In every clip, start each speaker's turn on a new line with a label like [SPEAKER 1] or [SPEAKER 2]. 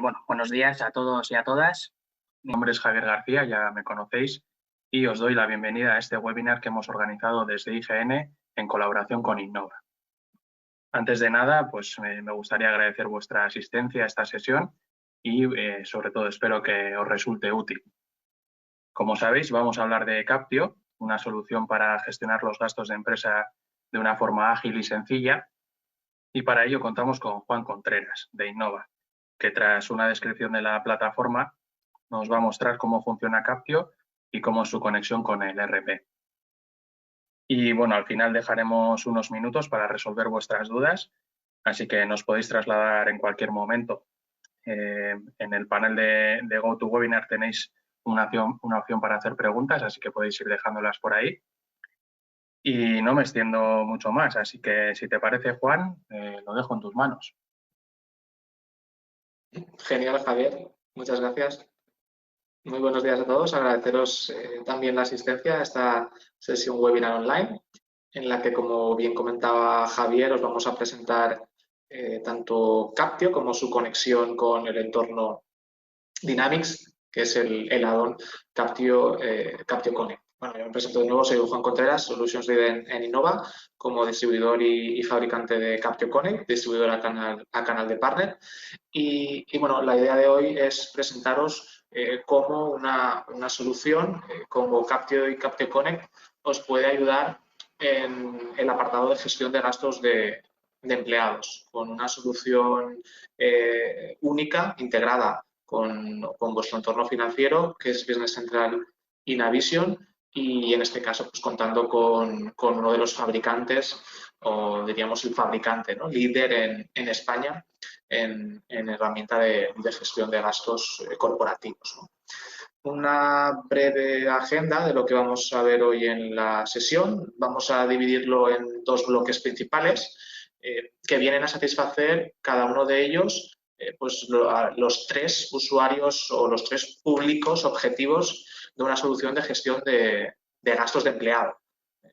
[SPEAKER 1] Bueno, buenos días a todos y a todas. Mi nombre es Javier García, ya me conocéis, y os doy la bienvenida a este webinar que hemos organizado desde IGN en colaboración con Innova. Antes de nada, pues me gustaría agradecer vuestra asistencia a esta sesión y sobre todo espero que os resulte útil. Como sabéis, vamos a hablar de Captio, una solución para gestionar los gastos de empresa de una forma ágil y sencilla, y para ello contamos con Juan Contreras, de Innova, que tras una descripción de la plataforma nos va a mostrar cómo funciona Captio y cómo es su conexión con el ERP. Y bueno, al final dejaremos unos minutos para resolver vuestras dudas, así que nos podéis trasladar en cualquier momento. En el panel de GoToWebinar tenéis una opción para hacer preguntas, así que podéis ir dejándolas por ahí. Y no me extiendo mucho más, así que si te parece, Juan, lo dejo en tus manos.
[SPEAKER 2] Genial, Javier. Muchas gracias. Muy buenos días a todos. Agradeceros también la asistencia a esta sesión webinar online, en la que, como bien comentaba Javier, os vamos a presentar tanto Captio como su conexión con el entorno Dynamics, que es el add-on Captio Connect. Bueno, yo me presento de nuevo, soy Juan Contreras, Solutions Lead en Innova, como distribuidor y fabricante de Captio Connect, distribuidor a canal de partner. Y bueno, la idea de hoy es presentaros cómo una solución como Captio y Captio Connect os puede ayudar en el apartado de gestión de gastos de empleados, con una solución única, integrada con vuestro entorno financiero, que es Business Central y Navision, y en este caso pues contando con uno de los fabricantes, o diríamos el fabricante, ¿no?, líder en España en herramienta de gestión de gastos corporativos, ¿no? Una breve agenda de lo que vamos a ver hoy en la sesión. Vamos a dividirlo en dos bloques principales que vienen a satisfacer cada uno de ellos pues los tres usuarios o los tres públicos objetivos de una solución de gestión de gastos de empleado.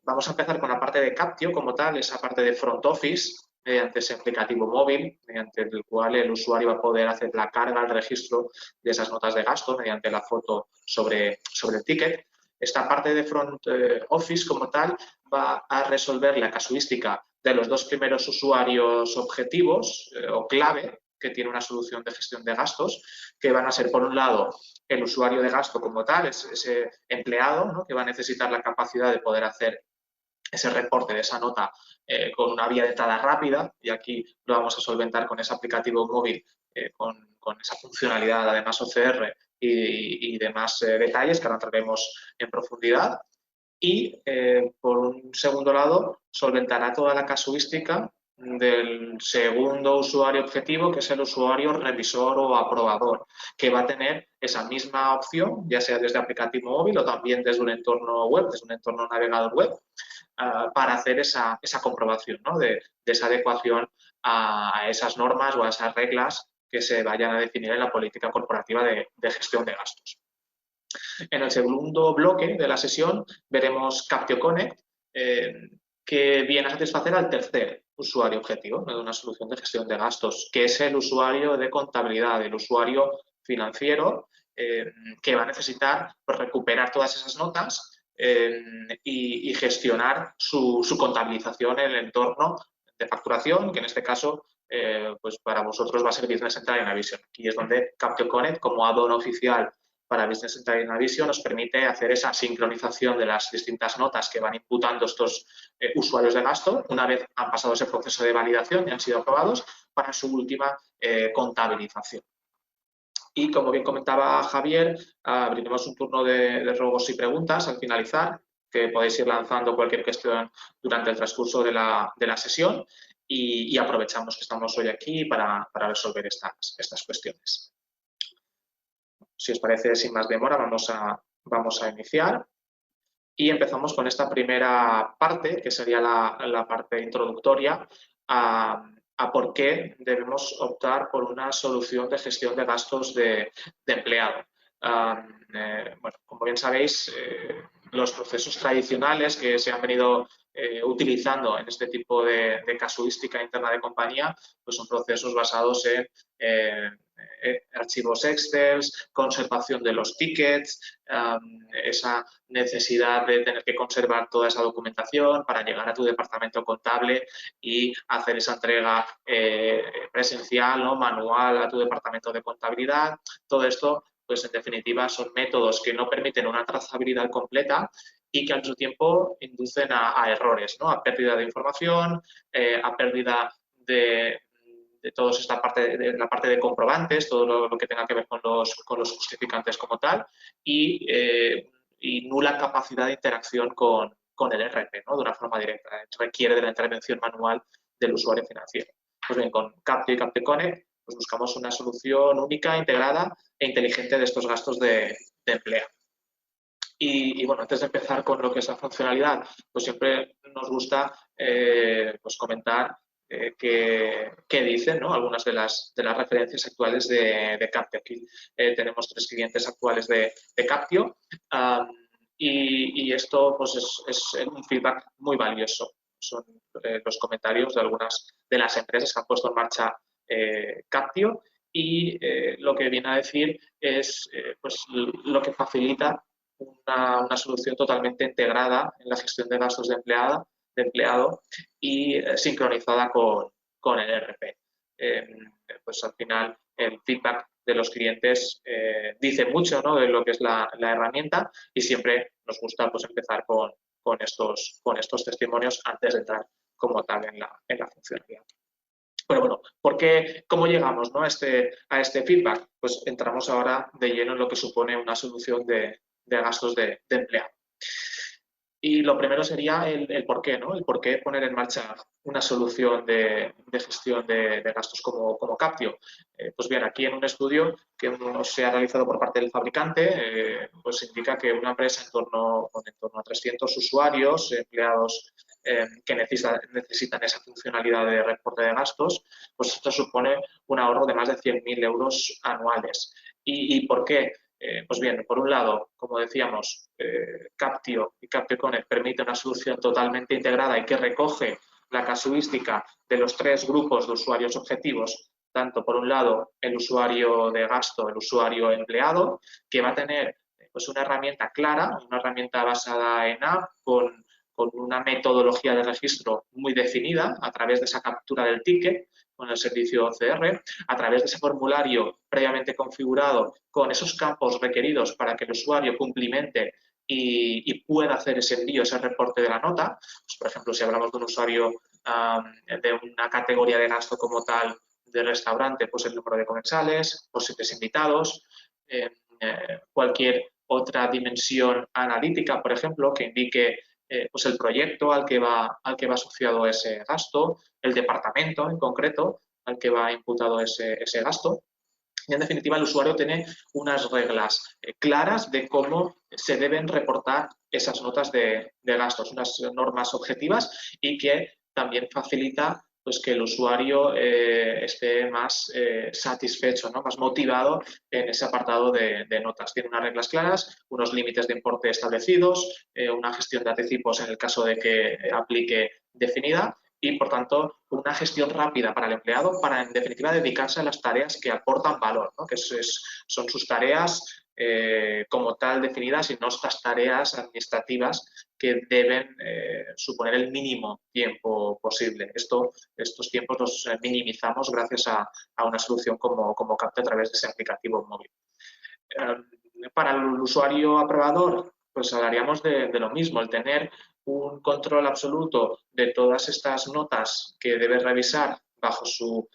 [SPEAKER 2] Vamos a empezar con la parte de Captio como tal, esa parte de front office, mediante ese aplicativo móvil, mediante el cual el usuario va a poder hacer la carga, el registro de esas notas de gasto mediante la foto sobre el ticket. Esta parte de front office como tal va a resolver la casuística de los dos primeros usuarios objetivos o clave que tiene una solución de gestión de gastos, que van a ser, por un lado, el usuario de gasto como tal, ese empleado, ¿no?, que va a necesitar la capacidad de poder hacer ese reporte de esa nota con una vía de entrada rápida, y aquí lo vamos a solventar con ese aplicativo móvil con esa funcionalidad, además OCR y demás detalles que ahora entraremos en profundidad. Y, por un segundo lado, solventará toda la casuística del segundo usuario objetivo, que es el usuario revisor o aprobador, que va a tener esa misma opción, ya sea desde aplicativo móvil o también desde un entorno web, desde un entorno navegador web, para hacer esa comprobación, ¿no?, de esa adecuación a esas normas o a esas reglas que se vayan a definir en la política corporativa de gestión de gastos. En el segundo bloque de la sesión veremos Captio Connect, que viene a satisfacer al tercer usuario objetivo de una solución de gestión de gastos, que es el usuario de contabilidad, el usuario financiero, que va a necesitar pues, recuperar todas esas notas y gestionar su contabilización en el entorno de facturación, que en este caso pues para vosotros va a ser Business Central y Navision. Aquí es donde Captio Connect, como add-on oficial para Business Central y Navision, nos permite hacer esa sincronización de las distintas notas que van imputando estos usuarios de gasto, una vez han pasado ese proceso de validación y han sido aprobados, para su última contabilización. Y, como bien comentaba Javier, abriremos un turno de ruegos y preguntas al finalizar, que podéis ir lanzando cualquier cuestión durante el transcurso de la sesión, y aprovechamos que estamos hoy aquí para resolver estas cuestiones. Si os parece, sin más demora, vamos a iniciar. Y empezamos con esta primera parte, que sería la parte introductoria a por qué debemos optar por una solución de gestión de gastos de empleado. Bueno, como bien sabéis, los procesos tradicionales que se han venido utilizando en este tipo de casuística interna de compañía, pues son procesos basados en archivos Excel, conservación de los tickets, esa necesidad de tener que conservar toda esa documentación para llegar a tu departamento contable y hacer esa entrega presencial, ¿no? Manual a tu departamento de contabilidad. Todo esto, pues en definitiva, son métodos que no permiten una trazabilidad completa y que al mismo tiempo inducen a errores, ¿no? A pérdida de información, a pérdida de toda esta parte, de la parte de comprobantes, todo lo que tenga que ver con los justificantes como tal, y nula capacidad de interacción con el ERP, ¿no? De una forma directa. Requiere de la intervención manual del usuario financiero. Pues bien, con Captio y Captio Connect pues buscamos una solución única, integrada e inteligente de estos gastos de empleo. Y bueno, antes de empezar con lo que es la funcionalidad, pues siempre nos gusta pues comentar qué dicen, ¿no? Algunas de las referencias actuales de Captio. Aquí tenemos 3 clientes actuales de Captio y esto pues es un feedback muy valioso. Son los comentarios de algunas de las empresas que han puesto en marcha Captio y lo que viene a decir es pues lo que facilita una solución totalmente integrada en la gestión de gastos de empleado y sincronizada con el ERP. Pues al final el feedback de los clientes dice mucho, ¿no? De lo que es la herramienta y siempre nos gusta pues, empezar con estos testimonios antes de entrar como tal en la funcionalidad. Pero bueno, ¿cómo llegamos, ¿no? a este feedback? Pues entramos ahora de lleno en lo que supone una solución de gastos de empleado. Y lo primero sería el por qué, ¿no? El por qué poner en marcha una solución de gestión de gastos como Captio. Pues bien, aquí en un estudio que se ha realizado por parte del fabricante, pues indica que una empresa en torno a 300 usuarios, empleados que necesitan esa funcionalidad de reporte de gastos, pues esto supone un ahorro de más de 100.000 euros anuales. ¿Y por qué? Pues bien, por un lado, como decíamos, Captio y Captio Connect permite una solución totalmente integrada y que recoge la casuística de los 3 grupos de usuarios objetivos, tanto por un lado el usuario de gasto, el usuario empleado, que va a tener pues, una herramienta clara, una herramienta basada en app con una metodología de registro muy definida a través de esa captura del ticket con el servicio OCR, a través de ese formulario previamente configurado con esos campos requeridos para que el usuario cumplimente y pueda hacer ese envío, ese reporte de la nota. Pues, por ejemplo, si hablamos de un usuario de una categoría de gasto como tal de restaurante, pues el número de comensales, posibles invitados, cualquier otra dimensión analítica, por ejemplo, que indique pues el proyecto al que va asociado ese gasto, el departamento en concreto al que va imputado ese gasto. Y en definitiva el usuario tiene unas reglas claras de cómo se deben reportar esas notas de gastos, unas normas objetivas y que también facilita pues, que el usuario esté más satisfecho, ¿no? Más motivado en ese apartado de notas. Tiene unas reglas claras, unos límites de importe establecidos, una gestión de anticipos en el caso de que aplique definida y, por tanto, una gestión rápida para el empleado para, en definitiva, dedicarse a las tareas que aportan valor, ¿no? Que son sus tareas como tal definidas y no estas tareas administrativas que deben suponer el mínimo tiempo posible. Estos tiempos los minimizamos gracias a una solución como Captio a través de ese aplicativo móvil. Para el usuario aprobador, pues hablaríamos de lo mismo, el tener un control absoluto de todas estas notas que debe revisar bajo su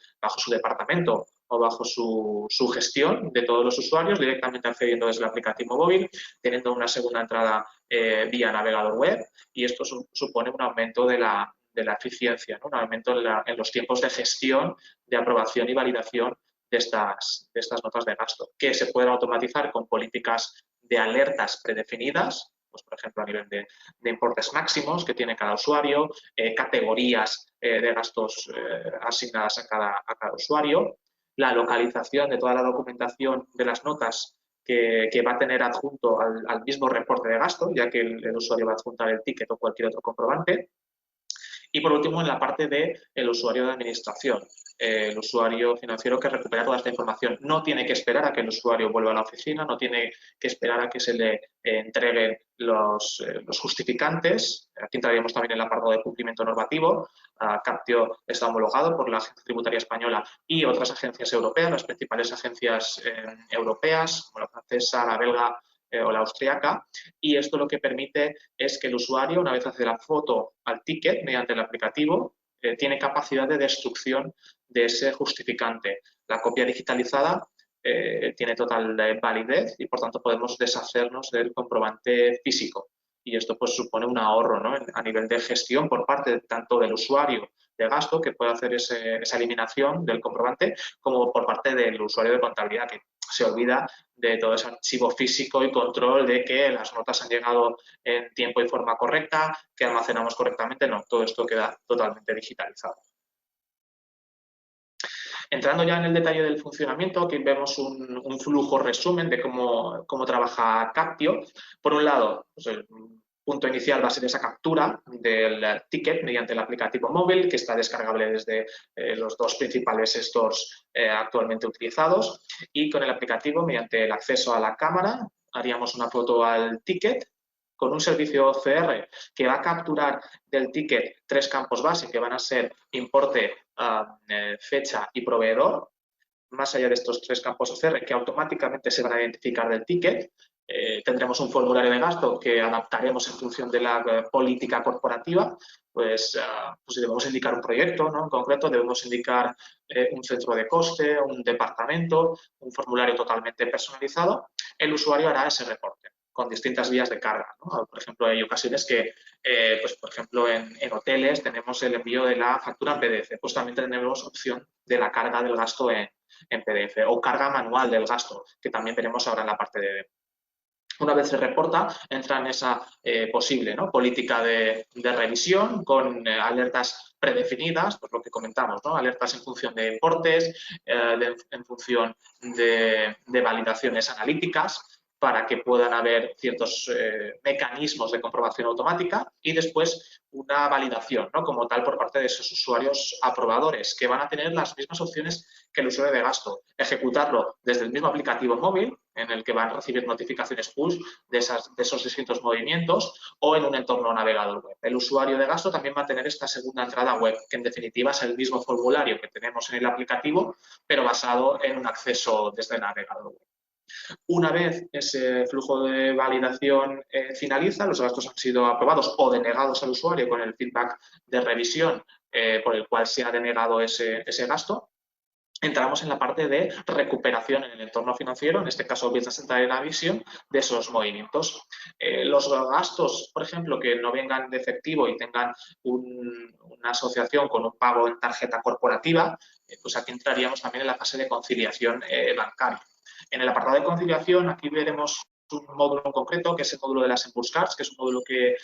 [SPEAKER 2] departamento o bajo su gestión de todos los usuarios, directamente accediendo desde el aplicativo móvil, teniendo una segunda entrada vía navegador web, y esto supone un aumento de la eficiencia, ¿no? Un aumento en los tiempos de gestión, de aprobación y validación de estas notas de gasto, que se pueden automatizar con políticas de alertas predefinidas, pues por ejemplo a nivel de importes máximos que tiene cada usuario, categorías de gastos asignadas a cada usuario, la localización de toda la documentación de las notas que va a tener adjunto al mismo reporte de gasto, ya que el usuario va a adjuntar el ticket o cualquier otro comprobante, Y por último, en la parte del usuario de administración, el usuario financiero que recupera toda esta información. No tiene que esperar a que el usuario vuelva a la oficina, no tiene que esperar a que se le entreguen los justificantes. Aquí entraríamos también en el apartado de cumplimiento normativo. Captio está homologado por la Agencia Tributaria Española y otras agencias europeas, las principales agencias europeas, como la francesa, la belga o la austriaca, y esto lo que permite es que el usuario, una vez hace la foto al ticket mediante el aplicativo, tiene capacidad de destrucción de ese justificante. La copia digitalizada tiene total validez y, por tanto, podemos deshacernos del comprobante físico. Y esto pues supone un ahorro, ¿no?, a nivel de gestión por parte tanto del usuario de gasto, que puede hacer esa eliminación del comprobante, como por parte del usuario de contabilidad, que se olvida de todo ese archivo físico y control de que las notas han llegado en tiempo y forma correcta, que almacenamos correctamente. No, todo esto queda totalmente digitalizado. Entrando ya en el detalle del funcionamiento, aquí vemos un flujo resumen de cómo trabaja Captio. Por un lado, pues el punto inicial va a ser esa captura del ticket mediante el aplicativo móvil, que está descargable desde los dos principales stores actualmente utilizados. Y con el aplicativo, mediante el acceso a la cámara, haríamos una foto al ticket con un servicio OCR que va a capturar del ticket 3 campos base, que van a ser importe, fecha y proveedor. Más allá de estos 3 campos OCR que automáticamente se van a identificar del ticket, tendremos un formulario de gasto que adaptaremos en función de la política corporativa. Pues si debemos indicar un proyecto, ¿no?, en concreto, debemos indicar un centro de coste, un departamento, un formulario totalmente personalizado. El usuario hará ese reporte con distintas vías de carga, ¿no? Por ejemplo, hay ocasiones que, pues, por ejemplo, en hoteles tenemos el envío de la factura en PDF, pues también tenemos opción de la carga del gasto en PDF, o carga manual del gasto, que también tenemos ahora en la parte de... Una vez se reporta, entra en esa posible, ¿no?, política de revisión con alertas predefinidas, pues lo que comentamos, ¿no?, alertas en función de importes, en función de validaciones analíticas, para que puedan haber ciertos mecanismos de comprobación automática, y después una validación, ¿no?, como tal por parte de esos usuarios aprobadores, que van a tener las mismas opciones que el usuario de gasto. Ejecutarlo desde el mismo aplicativo móvil, en el que van a recibir notificaciones push de esos distintos movimientos, o en un entorno navegador web. El usuario de gasto también va a tener esta segunda entrada web, que en definitiva es el mismo formulario que tenemos en el aplicativo, pero basado en un acceso desde el navegador web. Una vez ese flujo de validación finaliza, los gastos han sido aprobados o denegados al usuario con el feedback de revisión por el cual se ha denegado ese gasto, entramos en la parte de recuperación en el entorno financiero, en este caso Business Central Navision, de esos movimientos. Los gastos, por ejemplo, que no vengan de efectivo y tengan una asociación con un pago en tarjeta corporativa, pues aquí entraríamos también en la fase de conciliación bancaria. En el apartado de conciliación, aquí veremos un módulo en concreto, que es el módulo de las Impulse Cards, que es un módulo que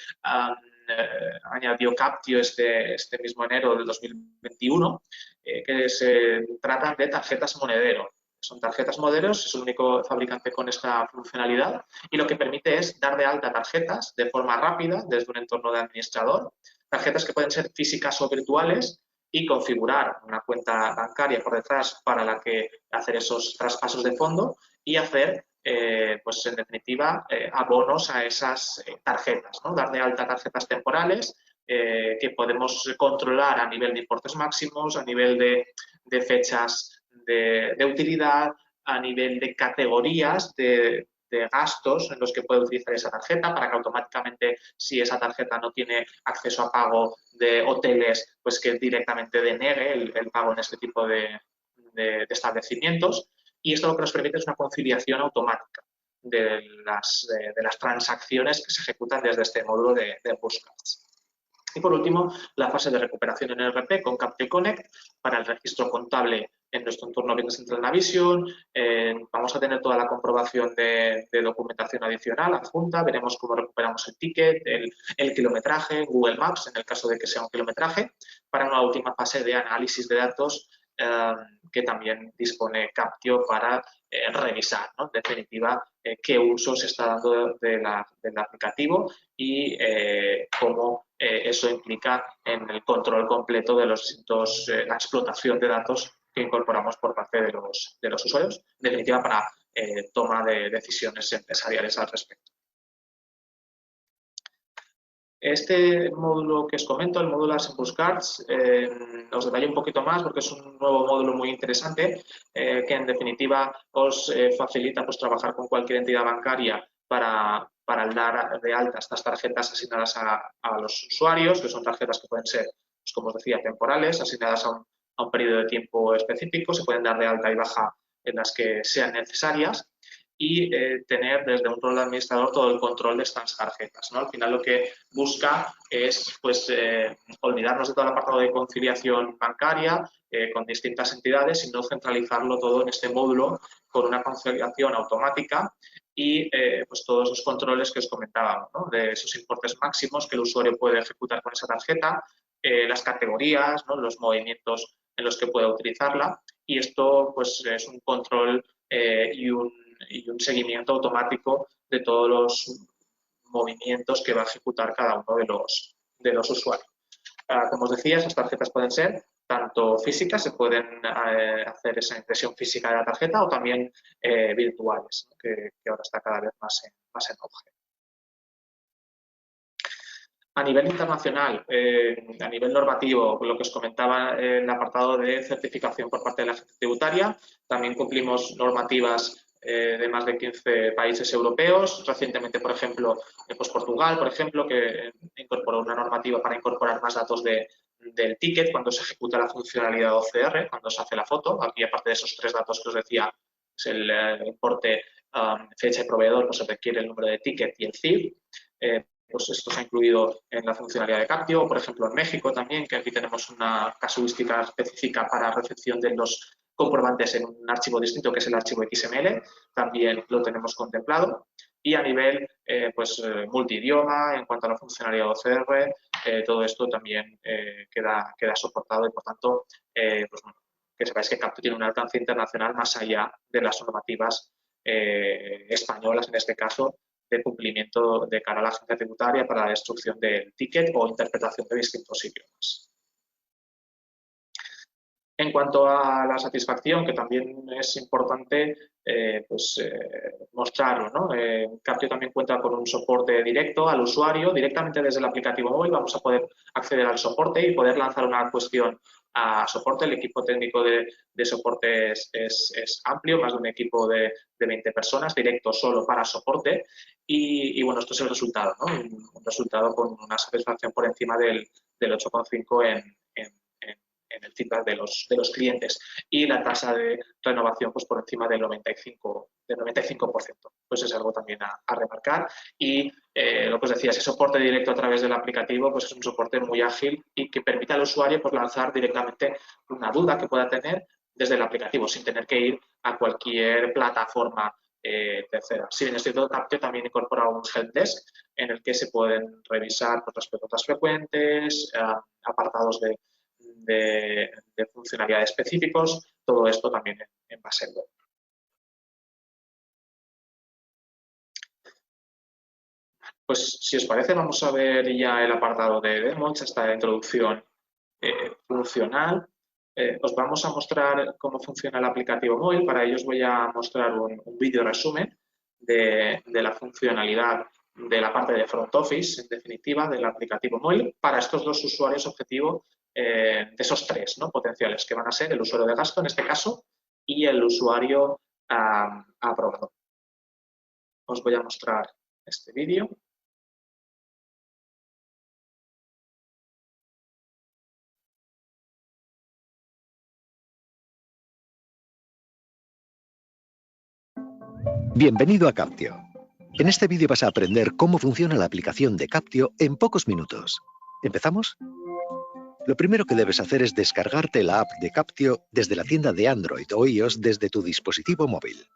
[SPEAKER 2] añadió Captio este mismo enero del 2021, que se tratan de tarjetas monedero. Son tarjetas modelos, es el único fabricante con esta funcionalidad, y lo que permite es dar de alta tarjetas de forma rápida desde un entorno de administrador, tarjetas que pueden ser físicas o virtuales, y configurar una cuenta bancaria por detrás para la que hacer esos traspasos de fondo y hacer, pues en definitiva, abonos a esas tarjetas, ¿no? Dar de alta tarjetas temporales que podemos controlar a nivel de importes máximos, a nivel de fechas de utilidad, a nivel de categorías de gastos en los que puede utilizar esa tarjeta, para que automáticamente, si esa tarjeta no tiene acceso a pago de hoteles, pues que directamente denegue el pago en este tipo de establecimientos. Y esto lo que nos permite es una conciliación automática de las transacciones que se ejecutan desde este módulo de búsquedas. Y por último, la fase de recuperación en ERP con Captio Connect para el registro contable en nuestro entorno Business Central Navision. Vamos a tener toda la comprobación de documentación adicional adjunta. Veremos cómo recuperamos el ticket, el kilometraje, Google Maps, en el caso de que sea un kilometraje, para una última fase de análisis de datos que también dispone Captio para revisar, ¿no?, en definitiva, qué uso se está dando del aplicativo y cómo eso implica en el control completo de los distintos, la explotación de datos que incorporamos por parte de los usuarios, en definitiva para toma de decisiones empresariales al respecto. Este módulo que os comento, el módulo Assemble Cards, os detallo un poquito más porque es un nuevo módulo muy interesante que en definitiva os facilita pues, trabajar con cualquier entidad bancaria para dar de alta estas tarjetas asignadas a los usuarios, que son tarjetas que pueden ser, pues, como os decía, temporales, asignadas a un periodo de tiempo específico, se pueden dar de alta y baja en las que sean necesarias y tener desde un rol de administrador todo el control de estas tarjetas, ¿no? Al final lo que busca es pues, olvidarnos de todo el apartado de conciliación bancaria con distintas entidades y no centralizarlo todo en este módulo con una conciliación automática y pues todos los controles que os comentaba, ¿no? De esos importes máximos que el usuario puede ejecutar con esa tarjeta, las categorías, ¿no? Los movimientos en los que pueda utilizarla y esto pues es un control y un seguimiento automático de todos los movimientos que va a ejecutar cada uno de los usuarios. Como os decía, esas tarjetas pueden ser tanto físicas, se pueden hacer esa impresión física de la tarjeta o también virtuales, ¿no? que ahora está cada vez más en auge. A nivel internacional, a nivel normativo, lo que os comentaba en el apartado de certificación por parte de la agencia tributaria, también cumplimos normativas de más de 15 países europeos. Recientemente, por ejemplo, pues Portugal, por ejemplo, que incorporó una normativa para incorporar más datos del ticket cuando se ejecuta la funcionalidad OCR, cuando se hace la foto. Aquí, aparte de esos 3 datos que os decía, es el importe, fecha y proveedor, pues se requiere el número de ticket y el CIF. Pues esto se ha incluido en la funcionalidad de Captio, por ejemplo en México también, que aquí tenemos una casuística específica para recepción de los comprobantes en un archivo distinto, que es el archivo XML, también lo tenemos contemplado. Y a nivel multidioma, en cuanto a la funcionalidad OCR, todo esto también queda soportado y, por tanto, pues, bueno, que sepáis que Captio tiene un alcance internacional más allá de las normativas españolas, en este caso, de cumplimiento de cara a la agencia tributaria para la destrucción del ticket o interpretación de distintos idiomas. En cuanto a la satisfacción, que también es importante mostrarlo, ¿no? Captio también cuenta con un soporte directo al usuario, directamente desde el aplicativo móvil vamos a poder acceder al soporte y poder lanzar una cuestión a soporte. El equipo técnico de soporte es amplio, más de un equipo de 20 personas, directo solo para soporte. Y bueno, esto es el resultado, ¿no? Un resultado con una satisfacción por encima del 8,5 en el feedback de los clientes y la tasa de renovación pues por encima del 95%. Pues es algo también a remarcar y lo que os decía, ese soporte directo a través del aplicativo pues es un soporte muy ágil y que permite al usuario pues lanzar directamente una duda que pueda tener desde el aplicativo sin tener que ir a cualquier plataforma tercera. Si bien es cierto, Captio también incorpora un helpdesk en el que se pueden revisar pues, las preguntas frecuentes, apartados de funcionalidades específicos, todo esto también en base web. Pues si os parece vamos a ver ya el apartado de demos, esta introducción funcional. Os vamos a mostrar cómo funciona el aplicativo móvil, para ello os voy a mostrar un vídeo resumen de la funcionalidad de la parte de front office, en definitiva, del aplicativo móvil, para estos 2 usuarios objetivo de esos 3, ¿no? Potenciales, que van a ser el usuario de gasto, en este caso, y el usuario aprobado. Os voy a mostrar este vídeo.
[SPEAKER 3] Bienvenido a Captio. En este vídeo vas a aprender cómo funciona la aplicación de Captio en pocos minutos. ¿Empezamos? Lo primero que debes hacer es descargarte la app de Captio desde la tienda de Android o iOS desde tu dispositivo móvil.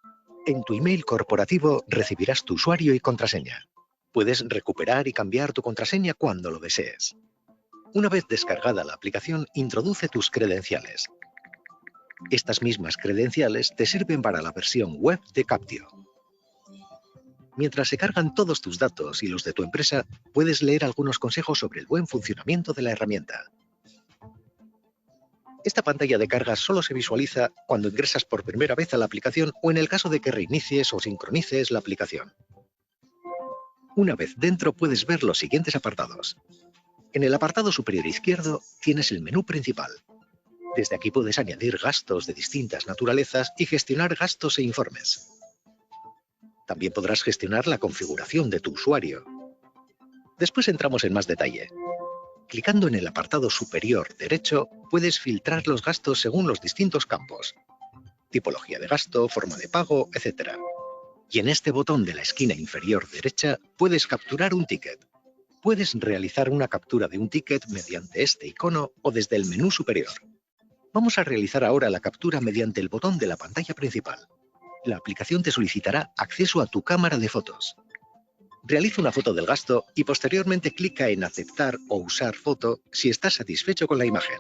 [SPEAKER 3] En tu email corporativo recibirás tu usuario y contraseña. Puedes recuperar y cambiar tu contraseña cuando lo desees. Una vez descargada la aplicación, introduce tus credenciales. Estas mismas credenciales te sirven para la versión web de Captio. Mientras se cargan todos tus datos y los de tu empresa, puedes leer algunos consejos sobre el buen funcionamiento de la herramienta. Esta pantalla de carga solo se visualiza cuando ingresas por primera vez a la aplicación o en el caso de que reinicies o sincronices la aplicación. Una vez dentro puedes ver los siguientes apartados. En el apartado superior izquierdo tienes el menú principal. Desde aquí puedes añadir gastos de distintas naturalezas y gestionar gastos e informes. También podrás gestionar la configuración de tu usuario. Después entramos en más detalle. Clicando en el apartado superior derecho, puedes filtrar los gastos según los distintos campos. Tipología de gasto, forma de pago, etc. Y en este botón de la esquina inferior derecha, puedes capturar un ticket. Puedes realizar una captura de un ticket mediante este icono o desde el menú superior. Vamos a realizar ahora la captura mediante el botón de la pantalla principal. La aplicación te solicitará acceso a tu cámara de fotos. Realiza una foto del gasto y posteriormente clica en aceptar o usar foto si estás satisfecho con la imagen.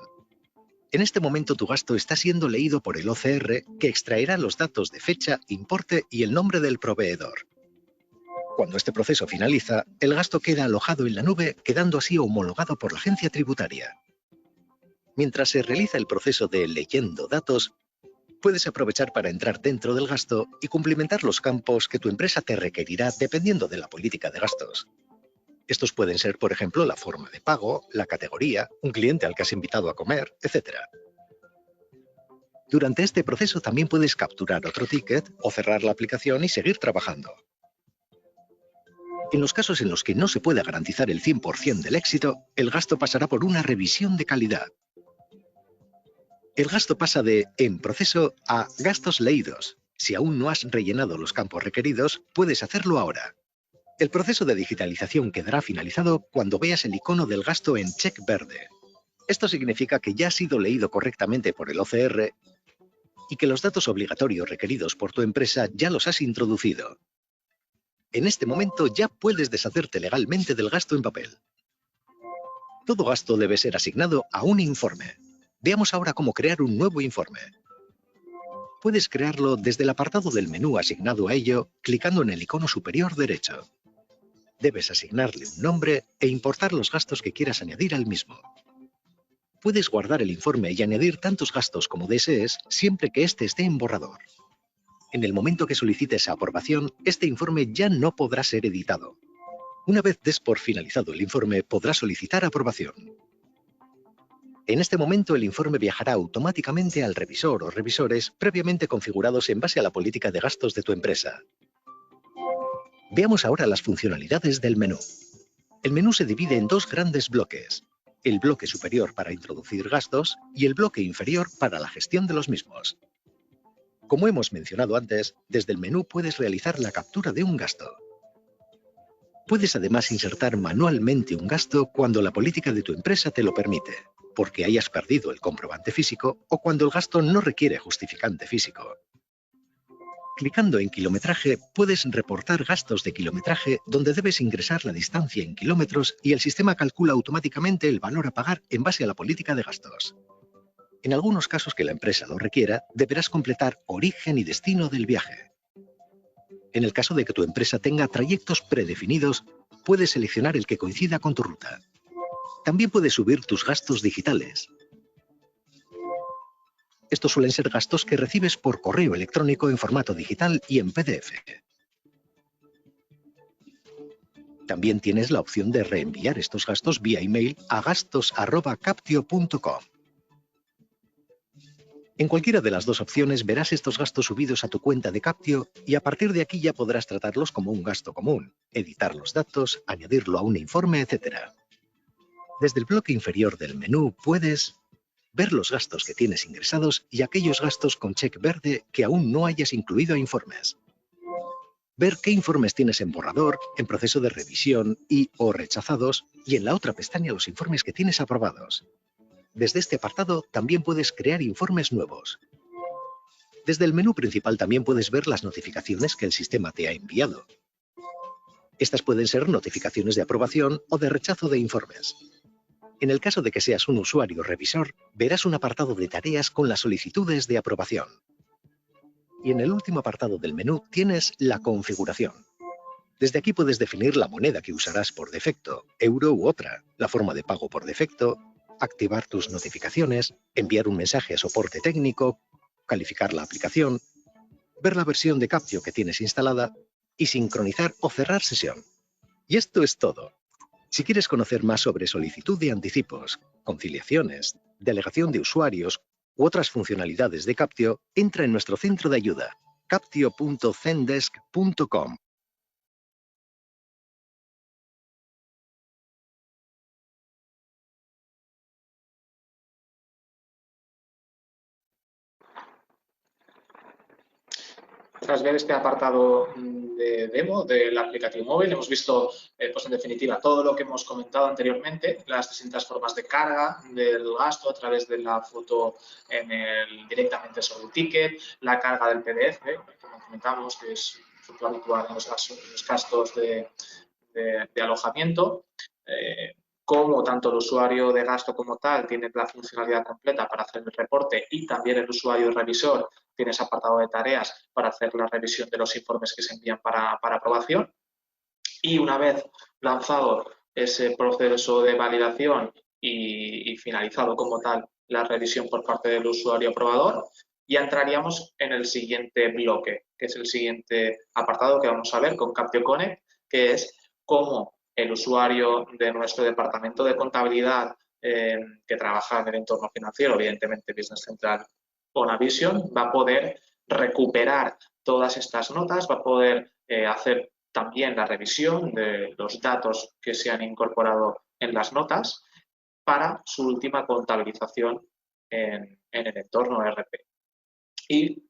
[SPEAKER 3] En este momento tu gasto está siendo leído por el OCR, que extraerá los datos de fecha, importe y el nombre del proveedor. Cuando este proceso finaliza, el gasto queda alojado en la nube, quedando así homologado por la agencia tributaria. Mientras se realiza el proceso de leyendo datos, puedes aprovechar para entrar dentro del gasto y cumplimentar los campos que tu empresa te requerirá dependiendo de la política de gastos. Estos pueden ser, por ejemplo, la forma de pago, la categoría, un cliente al que has invitado a comer, etc. Durante este proceso también puedes capturar otro ticket o cerrar la aplicación y seguir trabajando. En los casos en los que no se pueda garantizar el 100% del éxito, el gasto pasará por una revisión de calidad. El gasto pasa de en proceso a gastos leídos. Si aún no has rellenado los campos requeridos, puedes hacerlo ahora. El proceso de digitalización quedará finalizado cuando veas el icono del gasto en check verde. Esto significa que ya ha sido leído correctamente por el OCR y que los datos obligatorios requeridos por tu empresa ya los has introducido. En este momento ya puedes deshacerte legalmente del gasto en papel. Todo gasto debe ser asignado a un informe. Veamos ahora cómo crear un nuevo informe. Puedes crearlo desde el apartado del menú asignado a ello, clicando en el icono superior derecho. Debes asignarle un nombre e importar los gastos que quieras añadir al mismo. Puedes guardar el informe y añadir tantos gastos como desees siempre que éste esté en borrador. En el momento que solicites aprobación, este informe ya no podrá ser editado. Una vez des por finalizado el informe, podrás solicitar aprobación. En este momento, el informe viajará automáticamente al revisor o revisores previamente configurados en base a la política de gastos de tu empresa. Veamos ahora las funcionalidades del menú. El menú se divide en dos grandes bloques. El bloque superior para introducir gastos y el bloque inferior para la gestión de los mismos. Como hemos mencionado antes, desde el menú puedes realizar la captura de un gasto. Puedes además insertar manualmente un gasto cuando la política de tu empresa te lo permite, porque hayas perdido el comprobante físico o cuando el gasto no requiere justificante físico. Clicando en kilometraje, puedes reportar gastos de kilometraje donde debes ingresar la distancia en kilómetros y el sistema calcula automáticamente el valor a pagar en base a la política de gastos. En algunos casos que la empresa lo requiera, deberás completar origen y destino del viaje. En el caso de que tu empresa tenga trayectos predefinidos, puedes seleccionar el que coincida con tu ruta. También puedes subir tus gastos digitales. Estos suelen ser gastos que recibes por correo electrónico en formato digital y en PDF. También tienes la opción de reenviar estos gastos vía email a gastos@captio.com. En cualquiera de las dos opciones verás estos gastos subidos a tu cuenta de Captio y a partir de aquí ya podrás tratarlos como un gasto común, editar los datos, añadirlo a un informe, etc. Desde el bloque inferior del menú puedes ver los gastos que tienes ingresados y aquellos gastos con check verde que aún no hayas incluido a informes. Ver qué informes tienes en borrador, en proceso de revisión y/o rechazados y en la otra pestaña los informes que tienes aprobados. Desde este apartado también puedes crear informes nuevos. Desde el menú principal también puedes ver las notificaciones que el sistema te ha enviado. Estas pueden ser notificaciones de aprobación o de rechazo de informes. En el caso de que seas un usuario revisor, verás un apartado de tareas con las solicitudes de aprobación. Y en el último apartado del menú tienes la configuración. Desde aquí puedes definir la moneda que usarás por defecto, euro u otra, la forma de pago por defecto, activar tus notificaciones, enviar un mensaje a soporte técnico, calificar la aplicación, ver la versión de Captio que tienes instalada y sincronizar o cerrar sesión. Y esto es todo. Si quieres conocer más sobre solicitud de anticipos, conciliaciones, delegación de usuarios u otras funcionalidades de Captio, entra en nuestro centro de ayuda, captio.zendesk.com.
[SPEAKER 2] Tras ver este apartado de demo del aplicativo móvil, hemos visto, pues en definitiva, todo lo que hemos comentado anteriormente, las distintas formas de carga del gasto a través de la foto directamente sobre el ticket, la carga del PDF, como comentamos, que es lo habitual en los gastos de alojamiento. Cómo tanto el usuario de gasto como tal tiene la funcionalidad completa para hacer el reporte y también el usuario revisor tiene ese apartado de tareas para hacer la revisión de los informes que se envían para aprobación. Y una vez lanzado ese proceso de validación y finalizado como tal la revisión por parte del usuario aprobador, ya entraríamos en el siguiente bloque, que es el siguiente apartado que vamos a ver con Captio Connect, que es cómo el usuario de nuestro departamento de contabilidad que trabaja en el entorno financiero, evidentemente Business Central o Navision, va a poder recuperar todas estas notas, va a poder hacer también la revisión de los datos que se han incorporado en las notas para su última contabilización en el entorno ERP. Y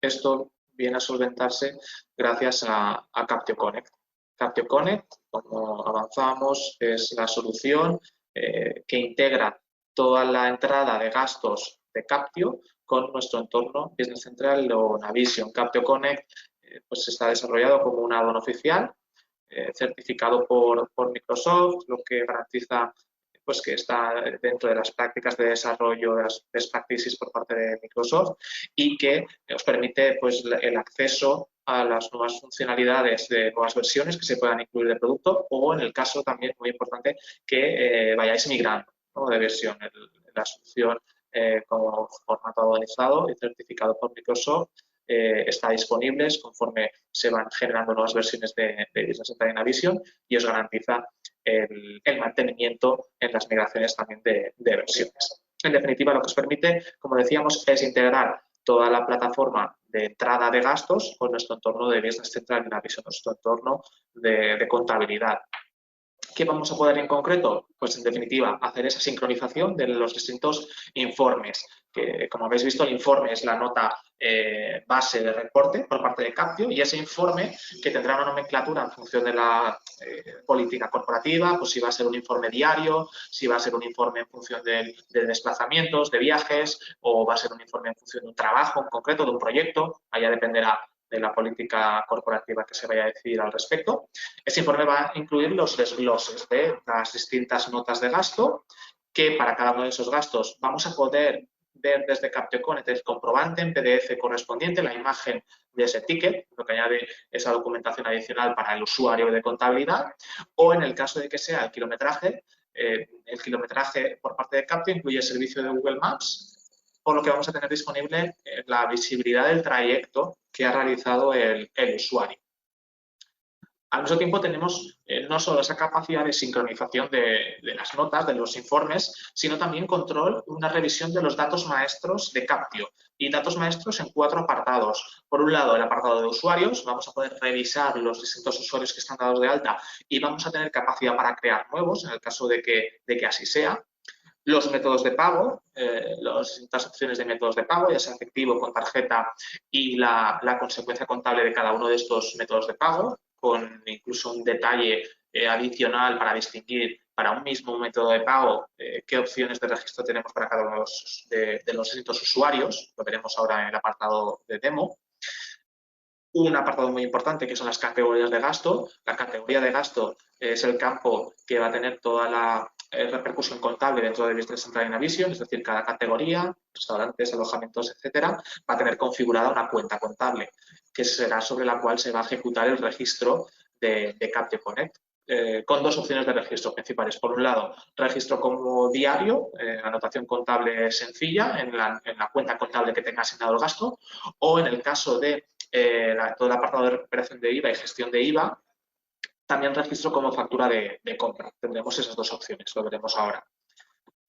[SPEAKER 2] esto viene a solventarse gracias a Captio Connect. Captio Connect, como avanzamos, es la solución que integra toda la entrada de gastos de Captio con nuestro entorno Business Central o Navision. Captio Connect pues está desarrollado como un add-on oficial, certificado por Microsoft, lo que garantiza pues que está dentro de las prácticas de desarrollo de las best practices por parte de Microsoft y que os permite pues, el acceso a las nuevas funcionalidades de nuevas versiones que se puedan incluir de producto o, en el caso también muy importante, que vayáis migrando, ¿no?, de versión. La solución como formato avanzado y certificado por Microsoft está disponible conforme se van generando nuevas versiones de Business Central y Navision y os garantiza el mantenimiento en las migraciones también de versiones. En definitiva, lo que os permite, como decíamos, es integrar toda la plataforma de entrada de gastos con nuestro entorno de Business Central y Navision, nuestro entorno de contabilidad. ¿Qué vamos a poder en concreto? Pues, en definitiva, hacer esa sincronización de los distintos informes. Que, como habéis visto, el informe es la nota base de reporte por parte de Captio y ese informe que tendrá una nomenclatura en función de la política corporativa, pues si va a ser un informe diario, si va a ser un informe en función de desplazamientos, de viajes o va a ser un informe en función de un trabajo en concreto, de un proyecto, allá dependerá de la política corporativa que se vaya a decidir al respecto. Ese informe va a incluir los desgloses de las distintas notas de gasto, que para cada uno de esos gastos vamos a poder ver desde Captio Connect el comprobante en PDF correspondiente, la imagen de ese ticket, lo que añade esa documentación adicional para el usuario de contabilidad, o en el caso de que sea el kilometraje por parte de Captio incluye el servicio de Google Maps, por lo que vamos a tener disponible la visibilidad del trayecto que ha realizado el usuario. Al mismo tiempo tenemos no solo esa capacidad de sincronización de las notas, de los informes, sino también control, una revisión de los datos maestros de Captio. Y datos maestros en 4 apartados. Por un lado, el apartado de usuarios. Vamos a poder revisar los distintos usuarios que están dados de alta y vamos a tener capacidad para crear nuevos, en el caso de que así sea. Los métodos de pago, las distintas opciones de métodos de pago, ya sea efectivo, con tarjeta y la consecuencia contable de cada uno de estos métodos de pago, con incluso un detalle adicional para distinguir para un mismo método de pago qué opciones de registro tenemos para cada uno de los distintos usuarios. Lo veremos ahora en el apartado de demo. Un apartado muy importante que son las categorías de gasto. La categoría de gasto es el campo que va a tener toda la repercusión contable dentro de Business Central y Navision, es decir, cada categoría, restaurantes, alojamientos, etcétera, va a tener configurada una cuenta contable, que será sobre la cual se va a ejecutar el registro de Captio Connect, con dos opciones de registro principales. Por un lado, registro como diario, anotación contable sencilla en la cuenta contable que tenga asignado el gasto, o en el caso de todo el apartado de recuperación de IVA y gestión de IVA, también registro como factura de compra. Tendremos esas dos opciones, lo veremos ahora.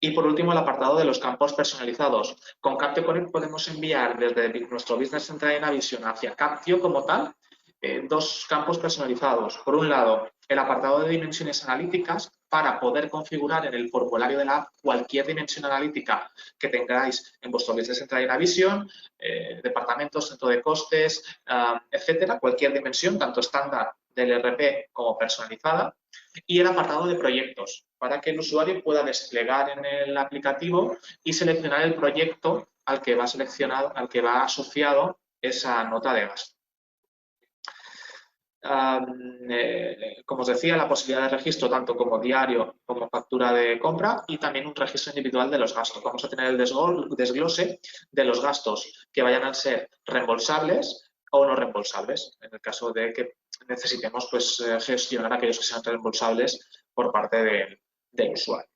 [SPEAKER 2] Y por último, el apartado de los campos personalizados. Con Captio Connect podemos enviar desde nuestro Business Central en Navision hacia Captio como tal dos campos personalizados. Por un lado, el apartado de dimensiones analíticas para poder configurar en el formulario de la app cualquier dimensión analítica que tengáis en vuestro Business Central en Navision, departamentos, centro de costes, etcétera, cualquier dimensión, tanto estándar del ERP como personalizada. Y el apartado de proyectos, para que el usuario pueda desplegar en el aplicativo y seleccionar el proyecto al que va asociado esa nota de gasto. Como os decía, la posibilidad de registro tanto como diario como factura de compra y también un registro individual de los gastos. Vamos a tener el desglose de los gastos que vayan a ser reembolsables o no reembolsables, en el caso de que necesitemos pues, gestionar aquellos que sean reembolsables por parte del usuario.